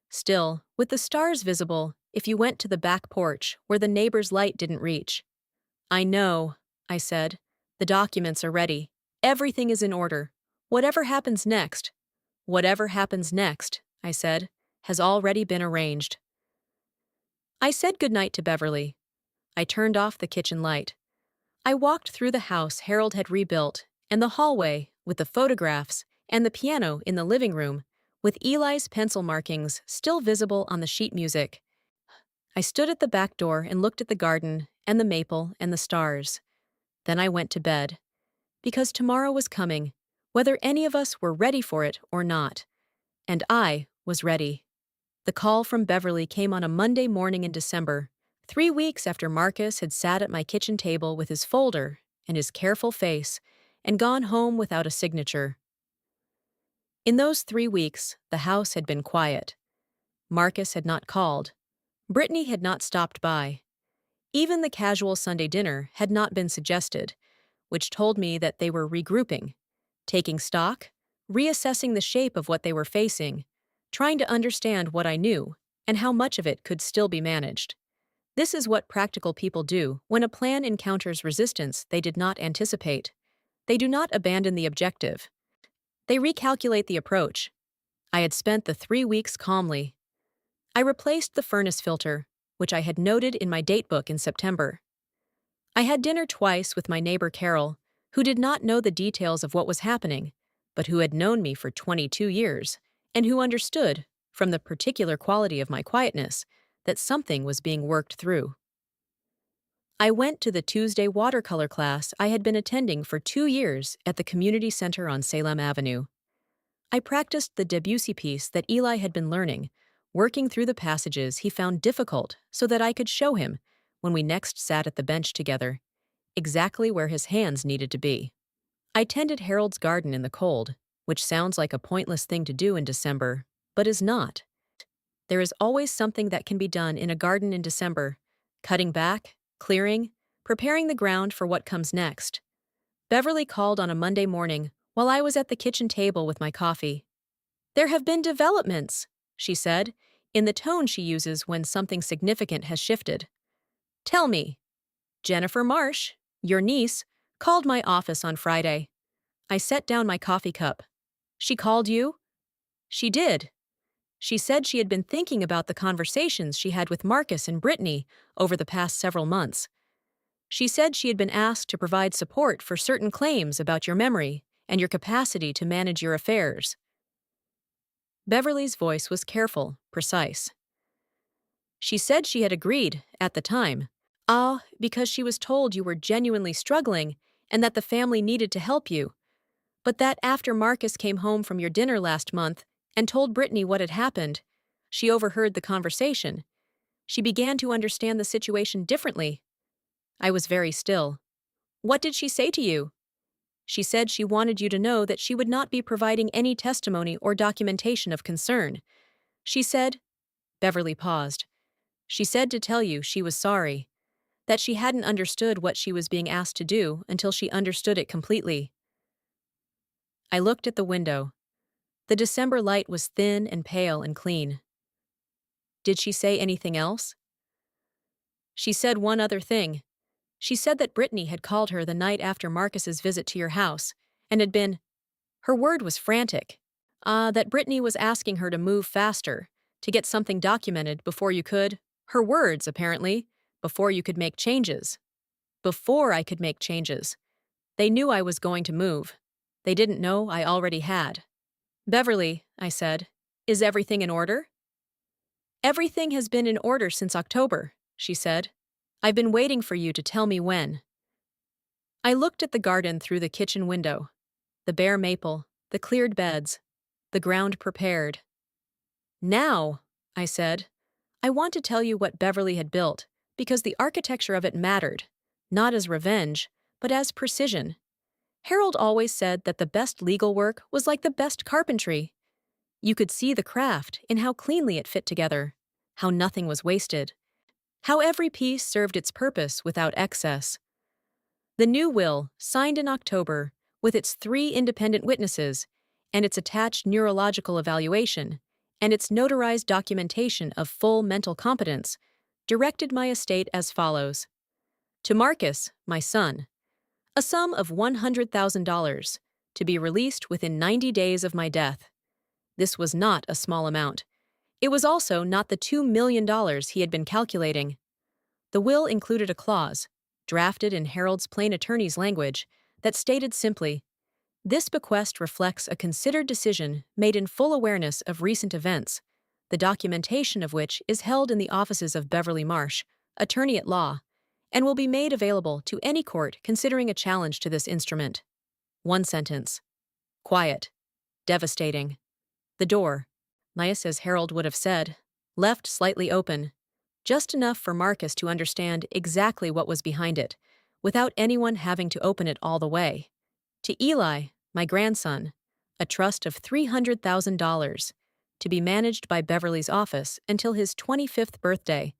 Still, with the stars visible, if you went to the back porch where the neighbor's light didn't reach. "I know," I said. "The documents are ready. Everything is in order. Whatever happens next," I said, "has already been arranged." I said goodnight to Beverly. I turned off the kitchen light. I walked through the house Harold had rebuilt, and the hallway, with the photographs, and the piano in the living room, with Eli's pencil markings still visible on the sheet music. I stood at the back door and looked at the garden, and the maple, and the stars. Then I went to bed. Because tomorrow was coming, whether any of us were ready for it or not. And I was ready. The call from Beverly came on a Monday morning in December, 3 weeks after Marcus had sat at my kitchen table with his folder and his careful face and gone home without a signature. In those 3 weeks, the house had been quiet. Marcus had not called. Brittany had not stopped by. Even the casual Sunday dinner had not been suggested, which told me that they were regrouping, taking stock, reassessing the shape of what they were facing, trying to understand what I knew and how much of it could still be managed. This is what practical people do when a plan encounters resistance they did not anticipate. They do not abandon the objective. They recalculate the approach. I had spent the 3 weeks calmly. I replaced the furnace filter, which I had noted in my datebook in September. I had dinner twice with my neighbor Carol, who did not know the details of what was happening, but who had known me for 22 years, and who understood, from the particular quality of my quietness, that something was being worked through. I went to the Tuesday watercolor class I had been attending for 2 years at the community center on Salem Avenue. I practiced the Debussy piece that Eli had been learning, working through the passages he found difficult so that I could show him, when we next sat at the bench together, exactly where his hands needed to be. I tended Harold's garden in the cold, which sounds like a pointless thing to do in December, but is not. There is always something that can be done in a garden in December: cutting back, clearing, preparing the ground for what comes next. Beverly called on a Monday morning while I was at the kitchen table with my coffee. "There have been developments," she said, in the tone she uses when something significant has shifted. "Tell me." "Jennifer Marsh, your niece, called my office on Friday." I set down my coffee cup. "She called you?" "She did." She said she had been thinking about the conversations she had with Marcus and Brittany over the past several months. She said she had been asked to provide support for certain claims about your memory and your capacity to manage your affairs. Beverly's voice was careful, precise. She said she had agreed, at the time, because she was told you were genuinely struggling and that the family needed to help you, but that after Marcus came home from your dinner last month and told Brittany what had happened, she overheard the conversation. She began to understand the situation differently. I was very still. What did she say to you? She said she wanted you to know that she would not be providing any testimony or documentation of concern. She said, Beverly paused. She said to tell you she was sorry, that she hadn't understood what she was being asked to do until she understood it completely. I looked at the window. The December light was thin and pale and clean. Did she say anything else? She said one other thing. She said that Brittany had called her the night after Marcus's visit to your house and had been, her word was frantic, that Brittany was asking her to move faster, to get something documented before you could, her words, apparently, before you could make changes. Before I could make changes. They knew I was going to move. They didn't know I already had. Beverly, I said, is everything in order? Everything has been in order since October, she said. I've been waiting for you to tell me when. I looked at the garden through the kitchen window. The bare maple, the cleared beds, the ground prepared. Now, I said, I want to tell you what Beverly had built, because the architecture of it mattered, not as revenge, but as precision. Harold always said that the best legal work was like the best carpentry. You could see the craft in how cleanly it fit together, how nothing was wasted, how every piece served its purpose without excess. The new will, signed in October, with its 3 independent witnesses, and its attached neurological evaluation, and its notarized documentation of full mental competence, directed my estate as follows. To Marcus, my son, a sum of $100,000, to be released within 90 days of my death. This was not a small amount. It was also not the $2 million he had been calculating. The will included a clause, drafted in Harold's plain attorney's language, that stated simply, this bequest reflects a considered decision made in full awareness of recent events, the documentation of which is held in the offices of Beverly Marsh, attorney at law, and will be made available to any court considering a challenge to this instrument. One sentence. Quiet. Devastating. The door, nice as Harold would have said, left slightly open, just enough for Marcus to understand exactly what was behind it, without anyone having to open it all the way. To Eli, my grandson, a trust of $300,000, to be managed by Beverly's office until his 25th birthday,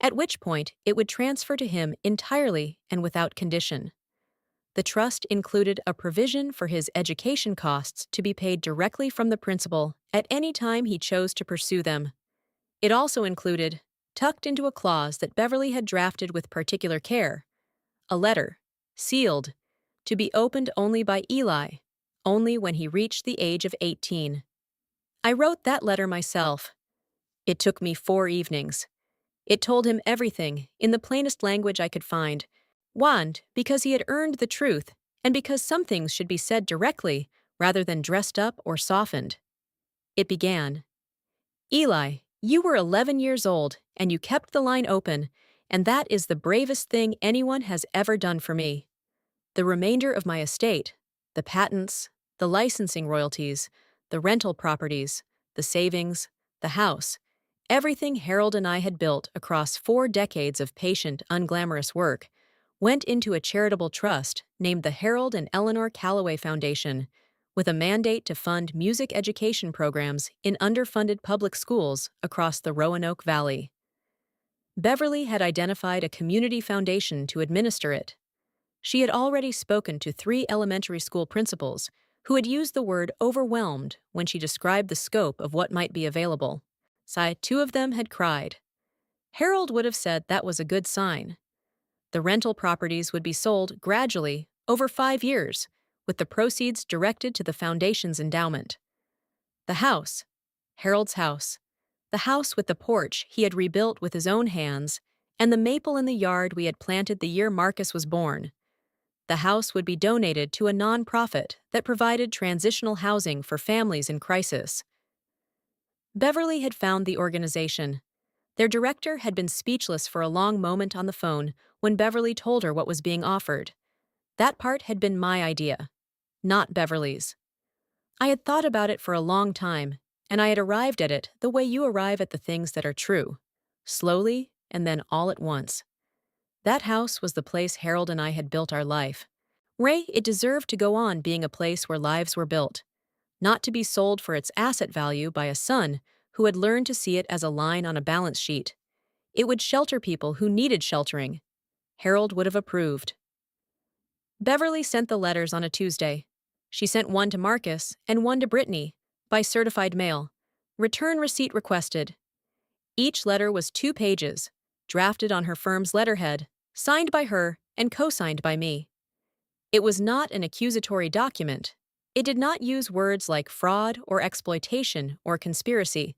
at which point it would transfer to him entirely and without condition. The trust included a provision for his education costs to be paid directly from the principal at any time he chose to pursue them. It also included, tucked into a clause that Beverly had drafted with particular care, a letter, sealed, to be opened only by Eli, only when he reached the age of 18. I wrote that letter myself. It took me 4 evenings. It told him everything in the plainest language I could find. One, because he had earned the truth, and because some things should be said directly rather than dressed up or softened. It began, Eli, you were 11 years old, and you kept the line open, and that is the bravest thing anyone has ever done for me. The remainder of my estate, the patents, the licensing royalties, the rental properties, the savings, the house, everything Harold and I had built across 4 decades of patient, unglamorous work, went into a charitable trust named the Harold and Eleanor Callaway Foundation, with a mandate to fund music education programs in underfunded public schools across the Roanoke Valley. Beverly had identified a community foundation to administer it. She had already spoken to 3 elementary school principals who had used the word overwhelmed when she described the scope of what might be available. 2 of them had cried. Harold would have said that was a good sign. The rental properties would be sold gradually over 5 years, with the proceeds directed to the foundation's endowment. The house, Harold's house. The house with the porch he had rebuilt with his own hands, and the maple in the yard we had planted the year Marcus was born. The house would be donated to a non-profit that provided transitional housing for families in crisis. Beverly had found the organization. Their director had been speechless for a long moment on the phone when Beverly told her what was being offered. That part had been my idea, not Beverly's. I had thought about it for a long time, and I had arrived at it the way you arrive at the things that are true, slowly and then all at once. That house was the place Harold and I had built our life. It deserved to go on being a place where lives were built, not to be sold for its asset value by a son who had learned to see it as a line on a balance sheet. It would shelter people who needed sheltering. Harold would have approved. Beverly sent the letters on a Tuesday. She sent one to Marcus and one to Brittany, by certified mail. Return receipt requested. Each letter was 2 pages, drafted on her firm's letterhead, signed by her and co-signed by me. It was not an accusatory document. It did not use words like fraud or exploitation or conspiracy,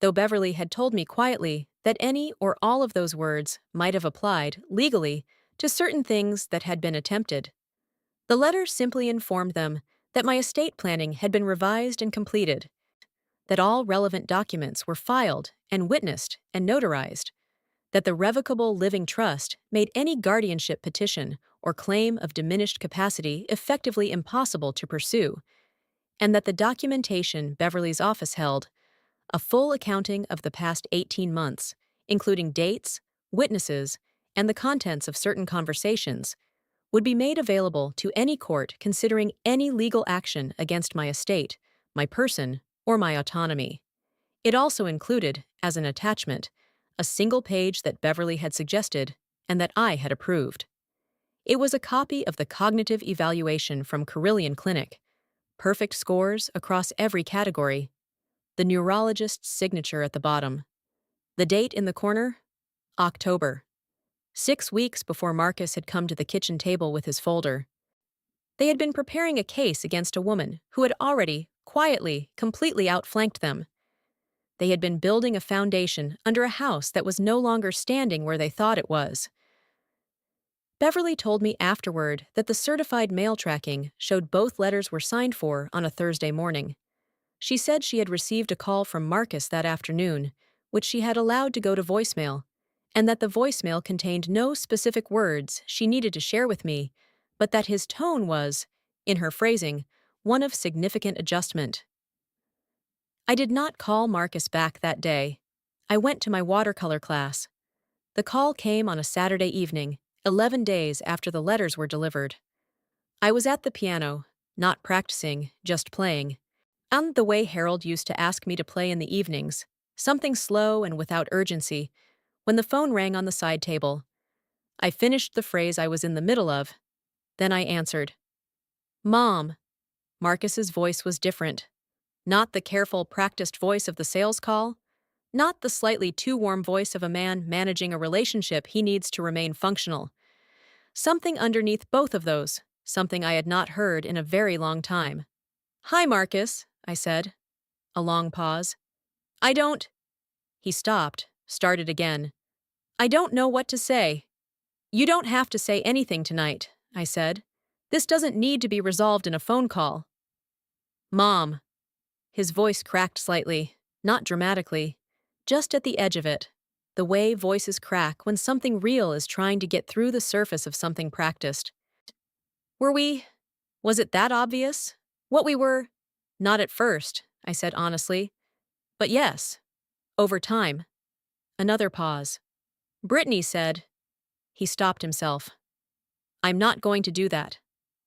though Beverly had told me quietly that any or all of those words might have applied, legally, to certain things that had been attempted. The letter simply informed them that my estate planning had been revised and completed, that all relevant documents were filed and witnessed and notarized, that the revocable living trust made any guardianship petition or claim of diminished capacity effectively impossible to pursue, and that the documentation Beverly's office held, a full accounting of the past 18 months, including dates, witnesses, and the contents of certain conversations, would be made available to any court considering any legal action against my estate, my person, or my autonomy. It also included, as an attachment, a single page that Beverly had suggested and that I had approved. It was a copy of the cognitive evaluation from Carillion Clinic, perfect scores across every category, the neurologist's signature at the bottom. The date in the corner? October. 6 weeks before Marcus had come to the kitchen table with his folder. They had been preparing a case against a woman who had already, quietly, completely outflanked them. They had been building a foundation under a house that was no longer standing where they thought it was. Beverly told me afterward that the certified mail tracking showed both letters were signed for on a Thursday morning. She said she had received a call from Marcus that afternoon, which she had allowed to go to voicemail, and that the voicemail contained no specific words she needed to share with me, but that his tone was, in her phrasing, one of significant adjustment. I did not call Marcus back that day. I went to my watercolor class. The call came on a Saturday evening, 11 days after the letters were delivered. I was at the piano, not practicing, just playing. And the way Harold used to ask me to play in the evenings, something slow and without urgency, when the phone rang on the side table. I finished the phrase I was in the middle of. Then I answered. Mom. Marcus's voice was different. Not the careful, practiced voice of the sales call. Not the slightly too warm voice of a man managing a relationship he needs to remain functional. Something underneath both of those, something I had not heard in a very long time. Hi, Marcus, I said. A long pause. I don't... He stopped, started again. I don't know what to say. You don't have to say anything tonight, I said. This doesn't need to be resolved in a phone call. Mom. His voice cracked slightly, not dramatically, just at the edge of it, the way voices crack when something real is trying to get through the surface of something practiced. Was it that obvious? What we were? Not at first, I said honestly. But yes. Over time. Another pause. Brittany said. He stopped himself. I'm not going to do that.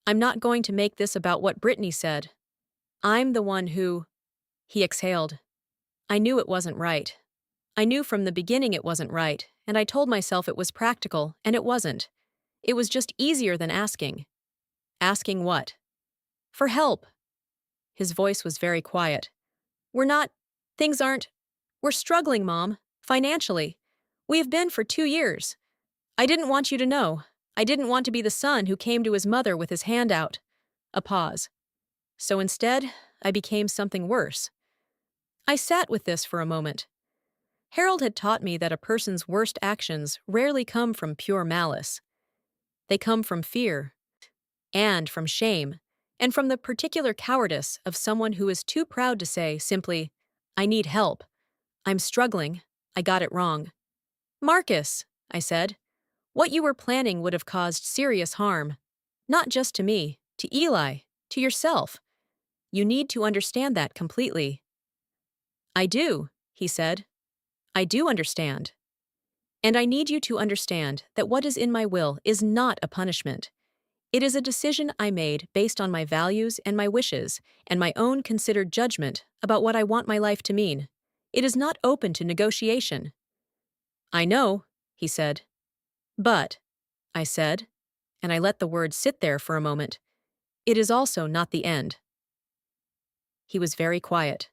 I'm not going to make this about what Brittany said. I'm the one who... He exhaled. I knew it wasn't right. I knew from the beginning it wasn't right, and I told myself it was practical, and it wasn't. It was just easier than asking. Asking what? For help. His voice was very quiet. We're struggling, Mom, financially. We have been for 2 years. I didn't want you to know. I didn't want to be the son who came to his mother with his hand out. A pause. So instead, I became something worse. I sat with this for a moment. Harold had taught me that a person's worst actions rarely come from pure malice. They come from fear, and from shame, and from the particular cowardice of someone who is too proud to say simply, I need help. I'm struggling. I got it wrong. Marcus, I said, what you were planning would have caused serious harm. Not just to me, to Eli, to yourself. You need to understand that completely. I do, he said. I do understand. And I need you to understand that what is in my will is not a punishment. It is a decision I made based on my values and my wishes and my own considered judgment about what I want my life to mean. It is not open to negotiation. I know, he said. But, I said, and I let the word sit there for a moment, it is also not the end. He was very quiet.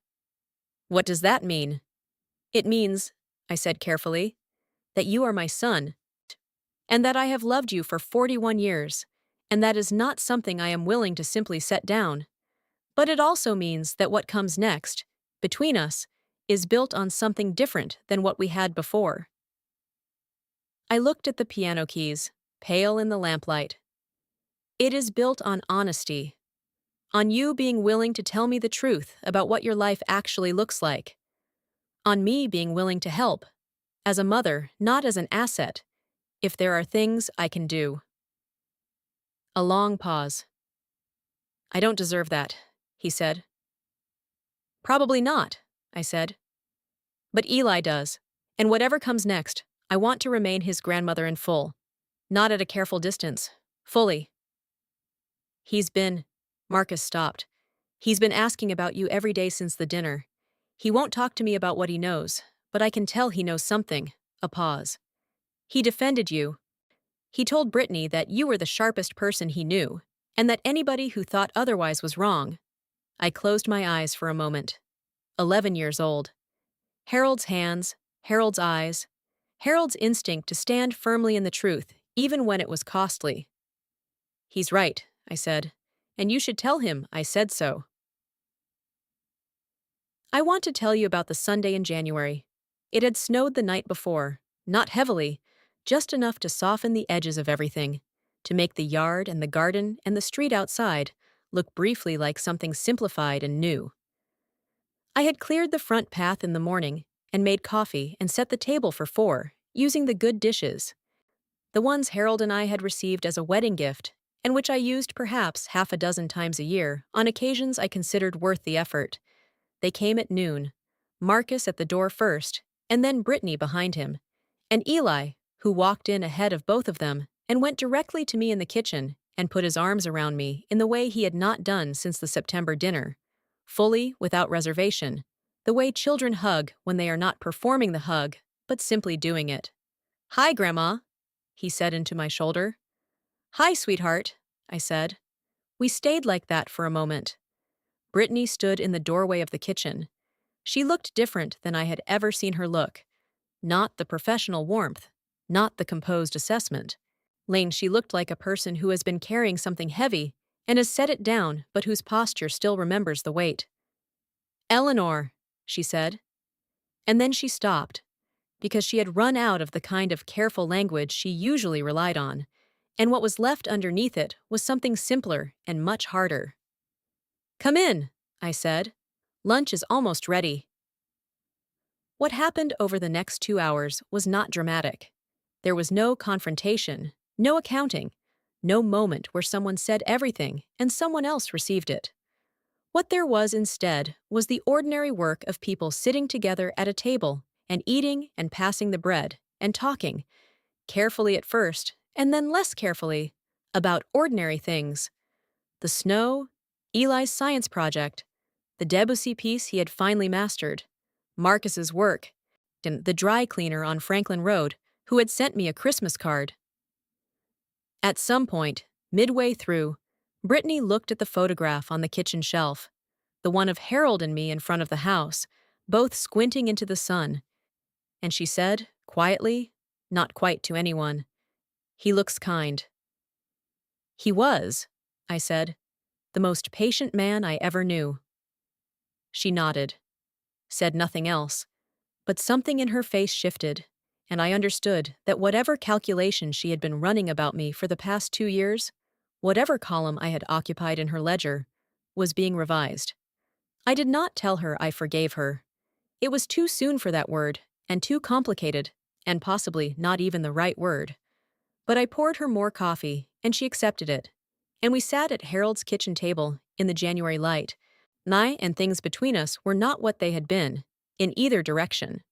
What does that mean? It means, I said carefully, that you are my son, and that I have loved you for 41 years, and that is not something I am willing to simply set down. But it also means that what comes next, between us, is built on something different than what we had before. I looked at the piano keys, pale in the lamplight. It is built on honesty, on you being willing to tell me the truth about what your life actually looks like, on me being willing to help, as a mother, not as an asset, if there are things I can do. A long pause. I don't deserve that, he said. Probably not, I said. But Eli does, and whatever comes next, I want to remain his grandmother in full, not at a careful distance, fully. Marcus stopped. He's been asking about you every day since the dinner. He won't talk to me about what he knows, but I can tell he knows something. A pause. He defended you. He told Brittany that you were the sharpest person he knew, and that anybody who thought otherwise was wrong. I closed my eyes for a moment. 11 years old. Harold's hands, Harold's eyes, Harold's instinct to stand firmly in the truth, even when it was costly. He's right, I said, and you should tell him I said so. I want to tell you about the Sunday in January. It had snowed the night before, not heavily, just enough to soften the edges of everything, to make the yard and the garden and the street outside look briefly like something simplified and new. I had cleared the front path in the morning and made coffee and set the table for 4, using the good dishes, the ones Harold and I had received as a wedding gift and which I used perhaps half a dozen times a year on occasions I considered worth the effort. They came at noon, Marcus at the door first, and then Brittany behind him, and Eli, who walked in ahead of both of them and went directly to me in the kitchen and put his arms around me in the way he had not done since the September dinner, fully, without reservation, the way children hug when they are not performing the hug, but simply doing it. Hi, Grandma, he said into my shoulder. Hi, sweetheart, I said. We stayed like that for a moment. Brittany stood in the doorway of the kitchen. She looked different than I had ever seen her look. Not the professional warmth, not the composed assessment. She looked like a person who has been carrying something heavy and has set it down but whose posture still remembers the weight. Eleanor, she said. And then she stopped, because she had run out of the kind of careful language she usually relied on, and what was left underneath it was something simpler and much harder. Come in, I said. Lunch is almost ready. What happened over the next 2 hours was not dramatic. There was no confrontation, no accounting, no moment where someone said everything and someone else received it. What there was instead was the ordinary work of people sitting together at a table and eating and passing the bread and talking, carefully at first and then less carefully, about ordinary things. The snow, Eli's science project, the Debussy piece he had finally mastered, Marcus's work, and the dry cleaner on Franklin Road who had sent me a Christmas card. At some point, midway through, Brittany looked at the photograph on the kitchen shelf, the one of Harold and me in front of the house, both squinting into the sun, and she said, quietly, not quite to anyone, "He looks kind." He was, I said, the most patient man I ever knew. She nodded. said nothing else. But something in her face shifted, and I understood that whatever calculation she had been running about me for the past 2 years, whatever column I had occupied in her ledger, was being revised. I did not tell her I forgave her. It was too soon for that word, and too complicated, and possibly not even the right word. But I poured her more coffee, and she accepted it. And we sat at Harold's kitchen table in the January light. I and things between us were not what they had been, in either direction.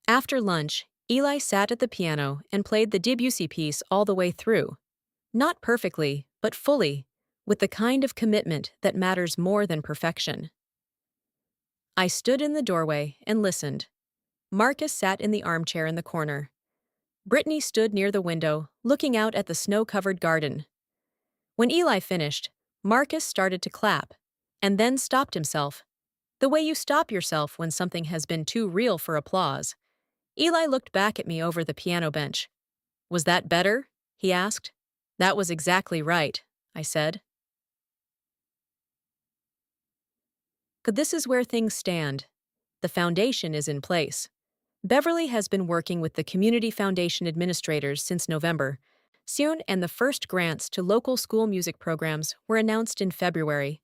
After lunch, Eli sat at the piano and played the Debussy piece all the way through. Not perfectly, but fully, with the kind of commitment that matters more than perfection. I stood in the doorway and listened. Marcus sat in the armchair in the corner. Brittany stood near the window, looking out at the snow-covered garden. When Eli finished, Marcus started to clap, and then stopped himself, the way you stop yourself when something has been too real for applause. Eli looked back at me over the piano bench. "Was that better?" he asked. "That was exactly right," I said. This is where things stand. The foundation is in place. Beverly has been working with the Community Foundation administrators since November. Soon, and the first grants to local school music programs were announced in February.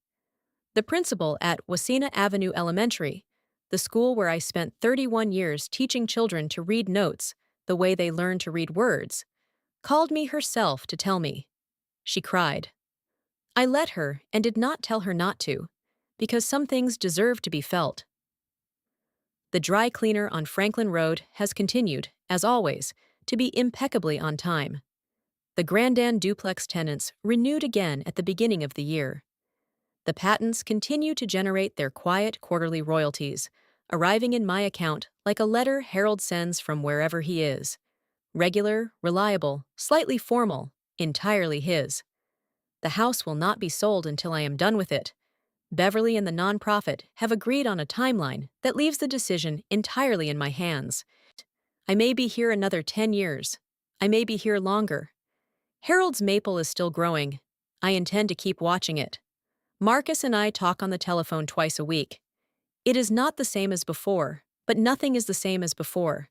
The principal at Wasena Avenue Elementary, the school where I spent 31 years teaching children to read notes the way they learn to read words, called me herself to tell me. She cried. I let her and did not tell her not to, because some things deserve to be felt. The dry cleaner on Franklin Road has continued, as always, to be impeccably on time. The Grandin duplex tenants renewed again at the beginning of the year. The patents continue to generate their quiet quarterly royalties, arriving in my account like a letter Harold sends from wherever he is. Regular, reliable, slightly formal, entirely his. The house will not be sold until I am done with it. Beverly and the nonprofit have agreed on a timeline that leaves the decision entirely in my hands. I may be here another 10 years. I may be here longer. Harold's maple is still growing. I intend to keep watching it. Marcus and I talk on the telephone twice a week. It is not the same as before, but nothing is the same as before.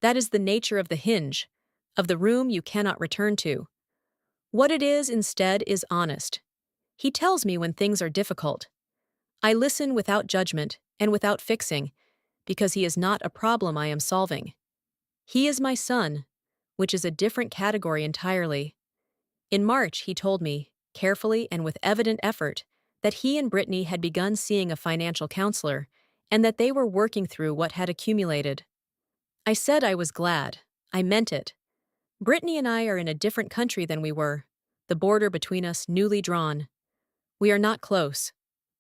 That is the nature of the hinge, of the room you cannot return to. What it is instead is honest. He tells me when things are difficult. I listen without judgment and without fixing, because he is not a problem I am solving. He is my son, which is a different category entirely. In March, he told me, carefully and with evident effort, that he and Brittany had begun seeing a financial counselor and that they were working through what had accumulated. I said I was glad. I meant it. Brittany and I are in a different country than we were, the border between us newly drawn. We are not close.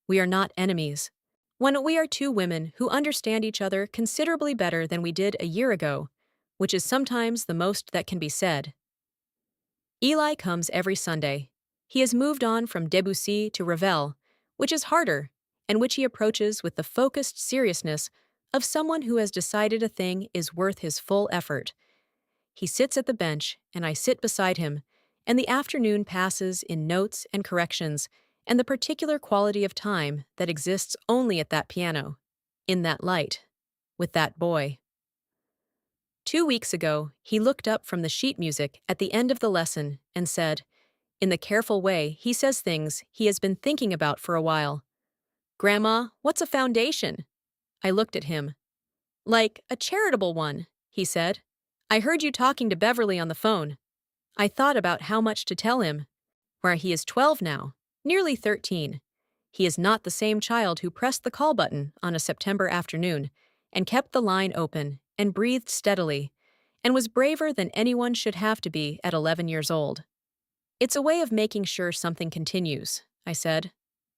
We are not enemies. When we are two women who understand each other considerably better than we did a year ago, which is sometimes the most that can be said. Eli comes every Sunday. He has moved on from Debussy to Ravel, which is harder, and which he approaches with the focused seriousness of someone who has decided a thing is worth his full effort. He sits at the bench, and I sit beside him, and the afternoon passes in notes and corrections, and the particular quality of time that exists only at that piano, in that light, with that boy. 2 weeks ago, he looked up from the sheet music at the end of the lesson and said, in the careful way he says things he has been thinking about for a while, "Grandma, what's a foundation?" I looked at him. "Like a charitable one," he said. "I heard you talking to Beverly on the phone." I thought about how much to tell him. Where he is 12 now, nearly 13. He is not the same child who pressed the call button on a September afternoon and kept the line open and breathed steadily and was braver than anyone should have to be at 11 years old. "It's a way of making sure something continues," I said,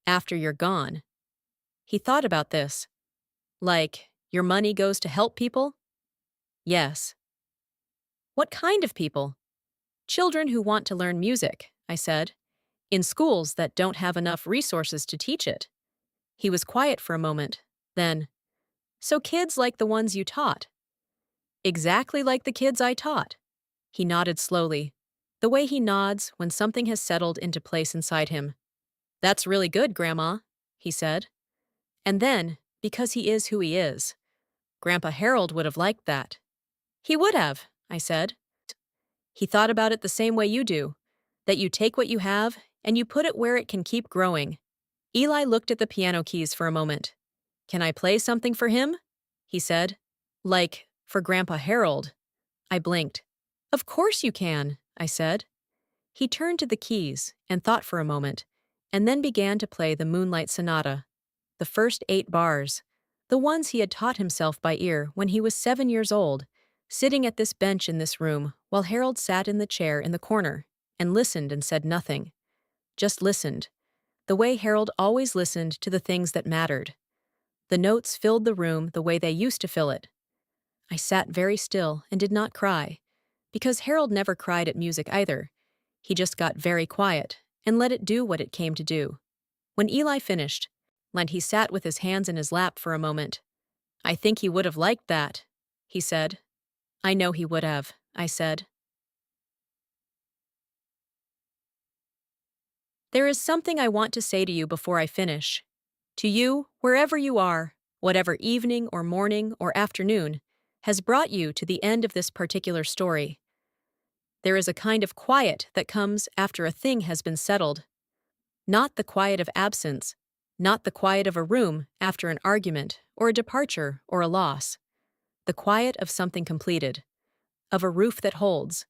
"after you're gone." He thought about this. "Like, your money goes to help people?" "Yes." "What kind of people?" "Children who want to learn music," I said, "in schools that don't have enough resources to teach it." He was quiet for a moment. Then, "So kids like the ones you taught?" "Exactly like the kids I taught." He nodded slowly, the way he nods when something has settled into place inside him. "That's really good, Grandma," he said. And then, because he is who he is. Grandpa Harold would have liked that. He would have, I said. He thought about it the same way you do, that you take what you have and you put it where it can keep growing. Eli looked at the piano keys for a moment. Can I play something for him? He said. Like, for Grandpa Harold. I blinked. Of course you can, I said. He turned to the keys and thought for a moment, and then began to play the Moonlight Sonata, the first 8 bars, the ones he had taught himself by ear when he was 7 years old, sitting at this bench in this room while Harold sat in the chair in the corner and listened and said nothing. Just listened, the way Harold always listened to the things that mattered. The notes filled the room the way they used to fill it. I sat very still and did not cry, because Harold never cried at music either. He just got very quiet and let it do what it came to do. When Eli finished, he sat with his hands in his lap for a moment. I think he would have liked that, he said. I know he would have, I said. There is something I want to say to you before I finish. To you, wherever you are, whatever evening or morning or afternoon has brought you to the end of this particular story. There is a kind of quiet that comes after a thing has been settled. Not the quiet of absence, not the quiet of a room after an argument or a departure or a loss. The quiet of something completed, of a roof that holds,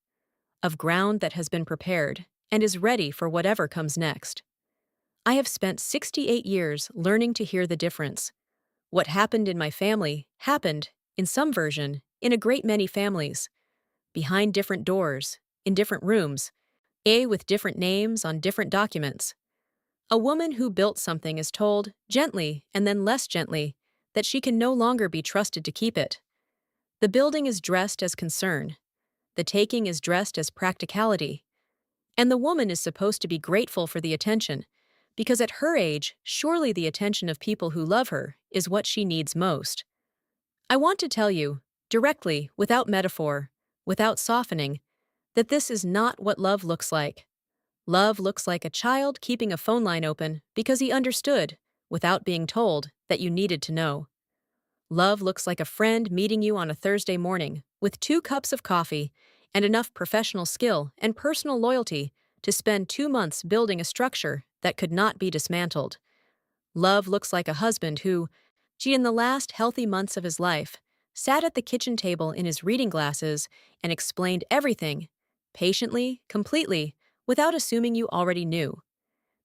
of ground that has been prepared and is ready for whatever comes next. I have spent 68 years learning to hear the difference. What happened in my family happened, in some version, in a great many families, behind different doors, in different rooms, with different names on different documents. A woman who built something is told, gently and then less gently, that she can no longer be trusted to keep it. The building is dressed as concern. The taking is dressed as practicality. And the woman is supposed to be grateful for the attention, because at her age, surely the attention of people who love her is what she needs most. I want to tell you, directly, without metaphor, without softening, that this is not what love looks like. Love looks like a child keeping a phone line open because he understood, without being told, that you needed to know. Love looks like a friend meeting you on a Thursday morning with 2 cups of coffee and enough professional skill and personal loyalty to spend 2 months building a structure that could not be dismantled. Love looks like a husband who, in the last healthy months of his life, sat at the kitchen table in his reading glasses and explained everything, patiently, completely, without assuming you already knew,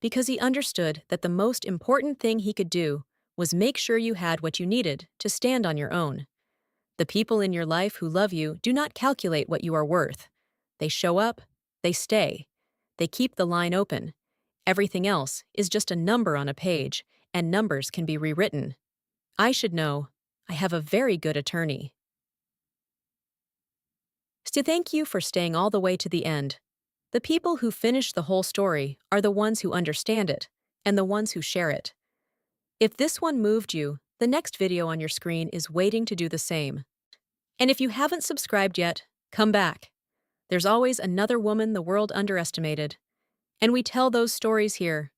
because he understood that the most important thing he could do was make sure you had what you needed to stand on your own. The people in your life who love you do not calculate what you are worth. They show up, they stay, they keep the line open. Everything else is just a number on a page, and numbers can be rewritten. I should know. I have a very good attorney. To thank you for staying all the way to the end. The people who finish the whole story are the ones who understand it, and the ones who share it. If this one moved you, the next video on your screen is waiting to do the same. And if you haven't subscribed yet, come back. There's always another woman the world underestimated. And we tell those stories here.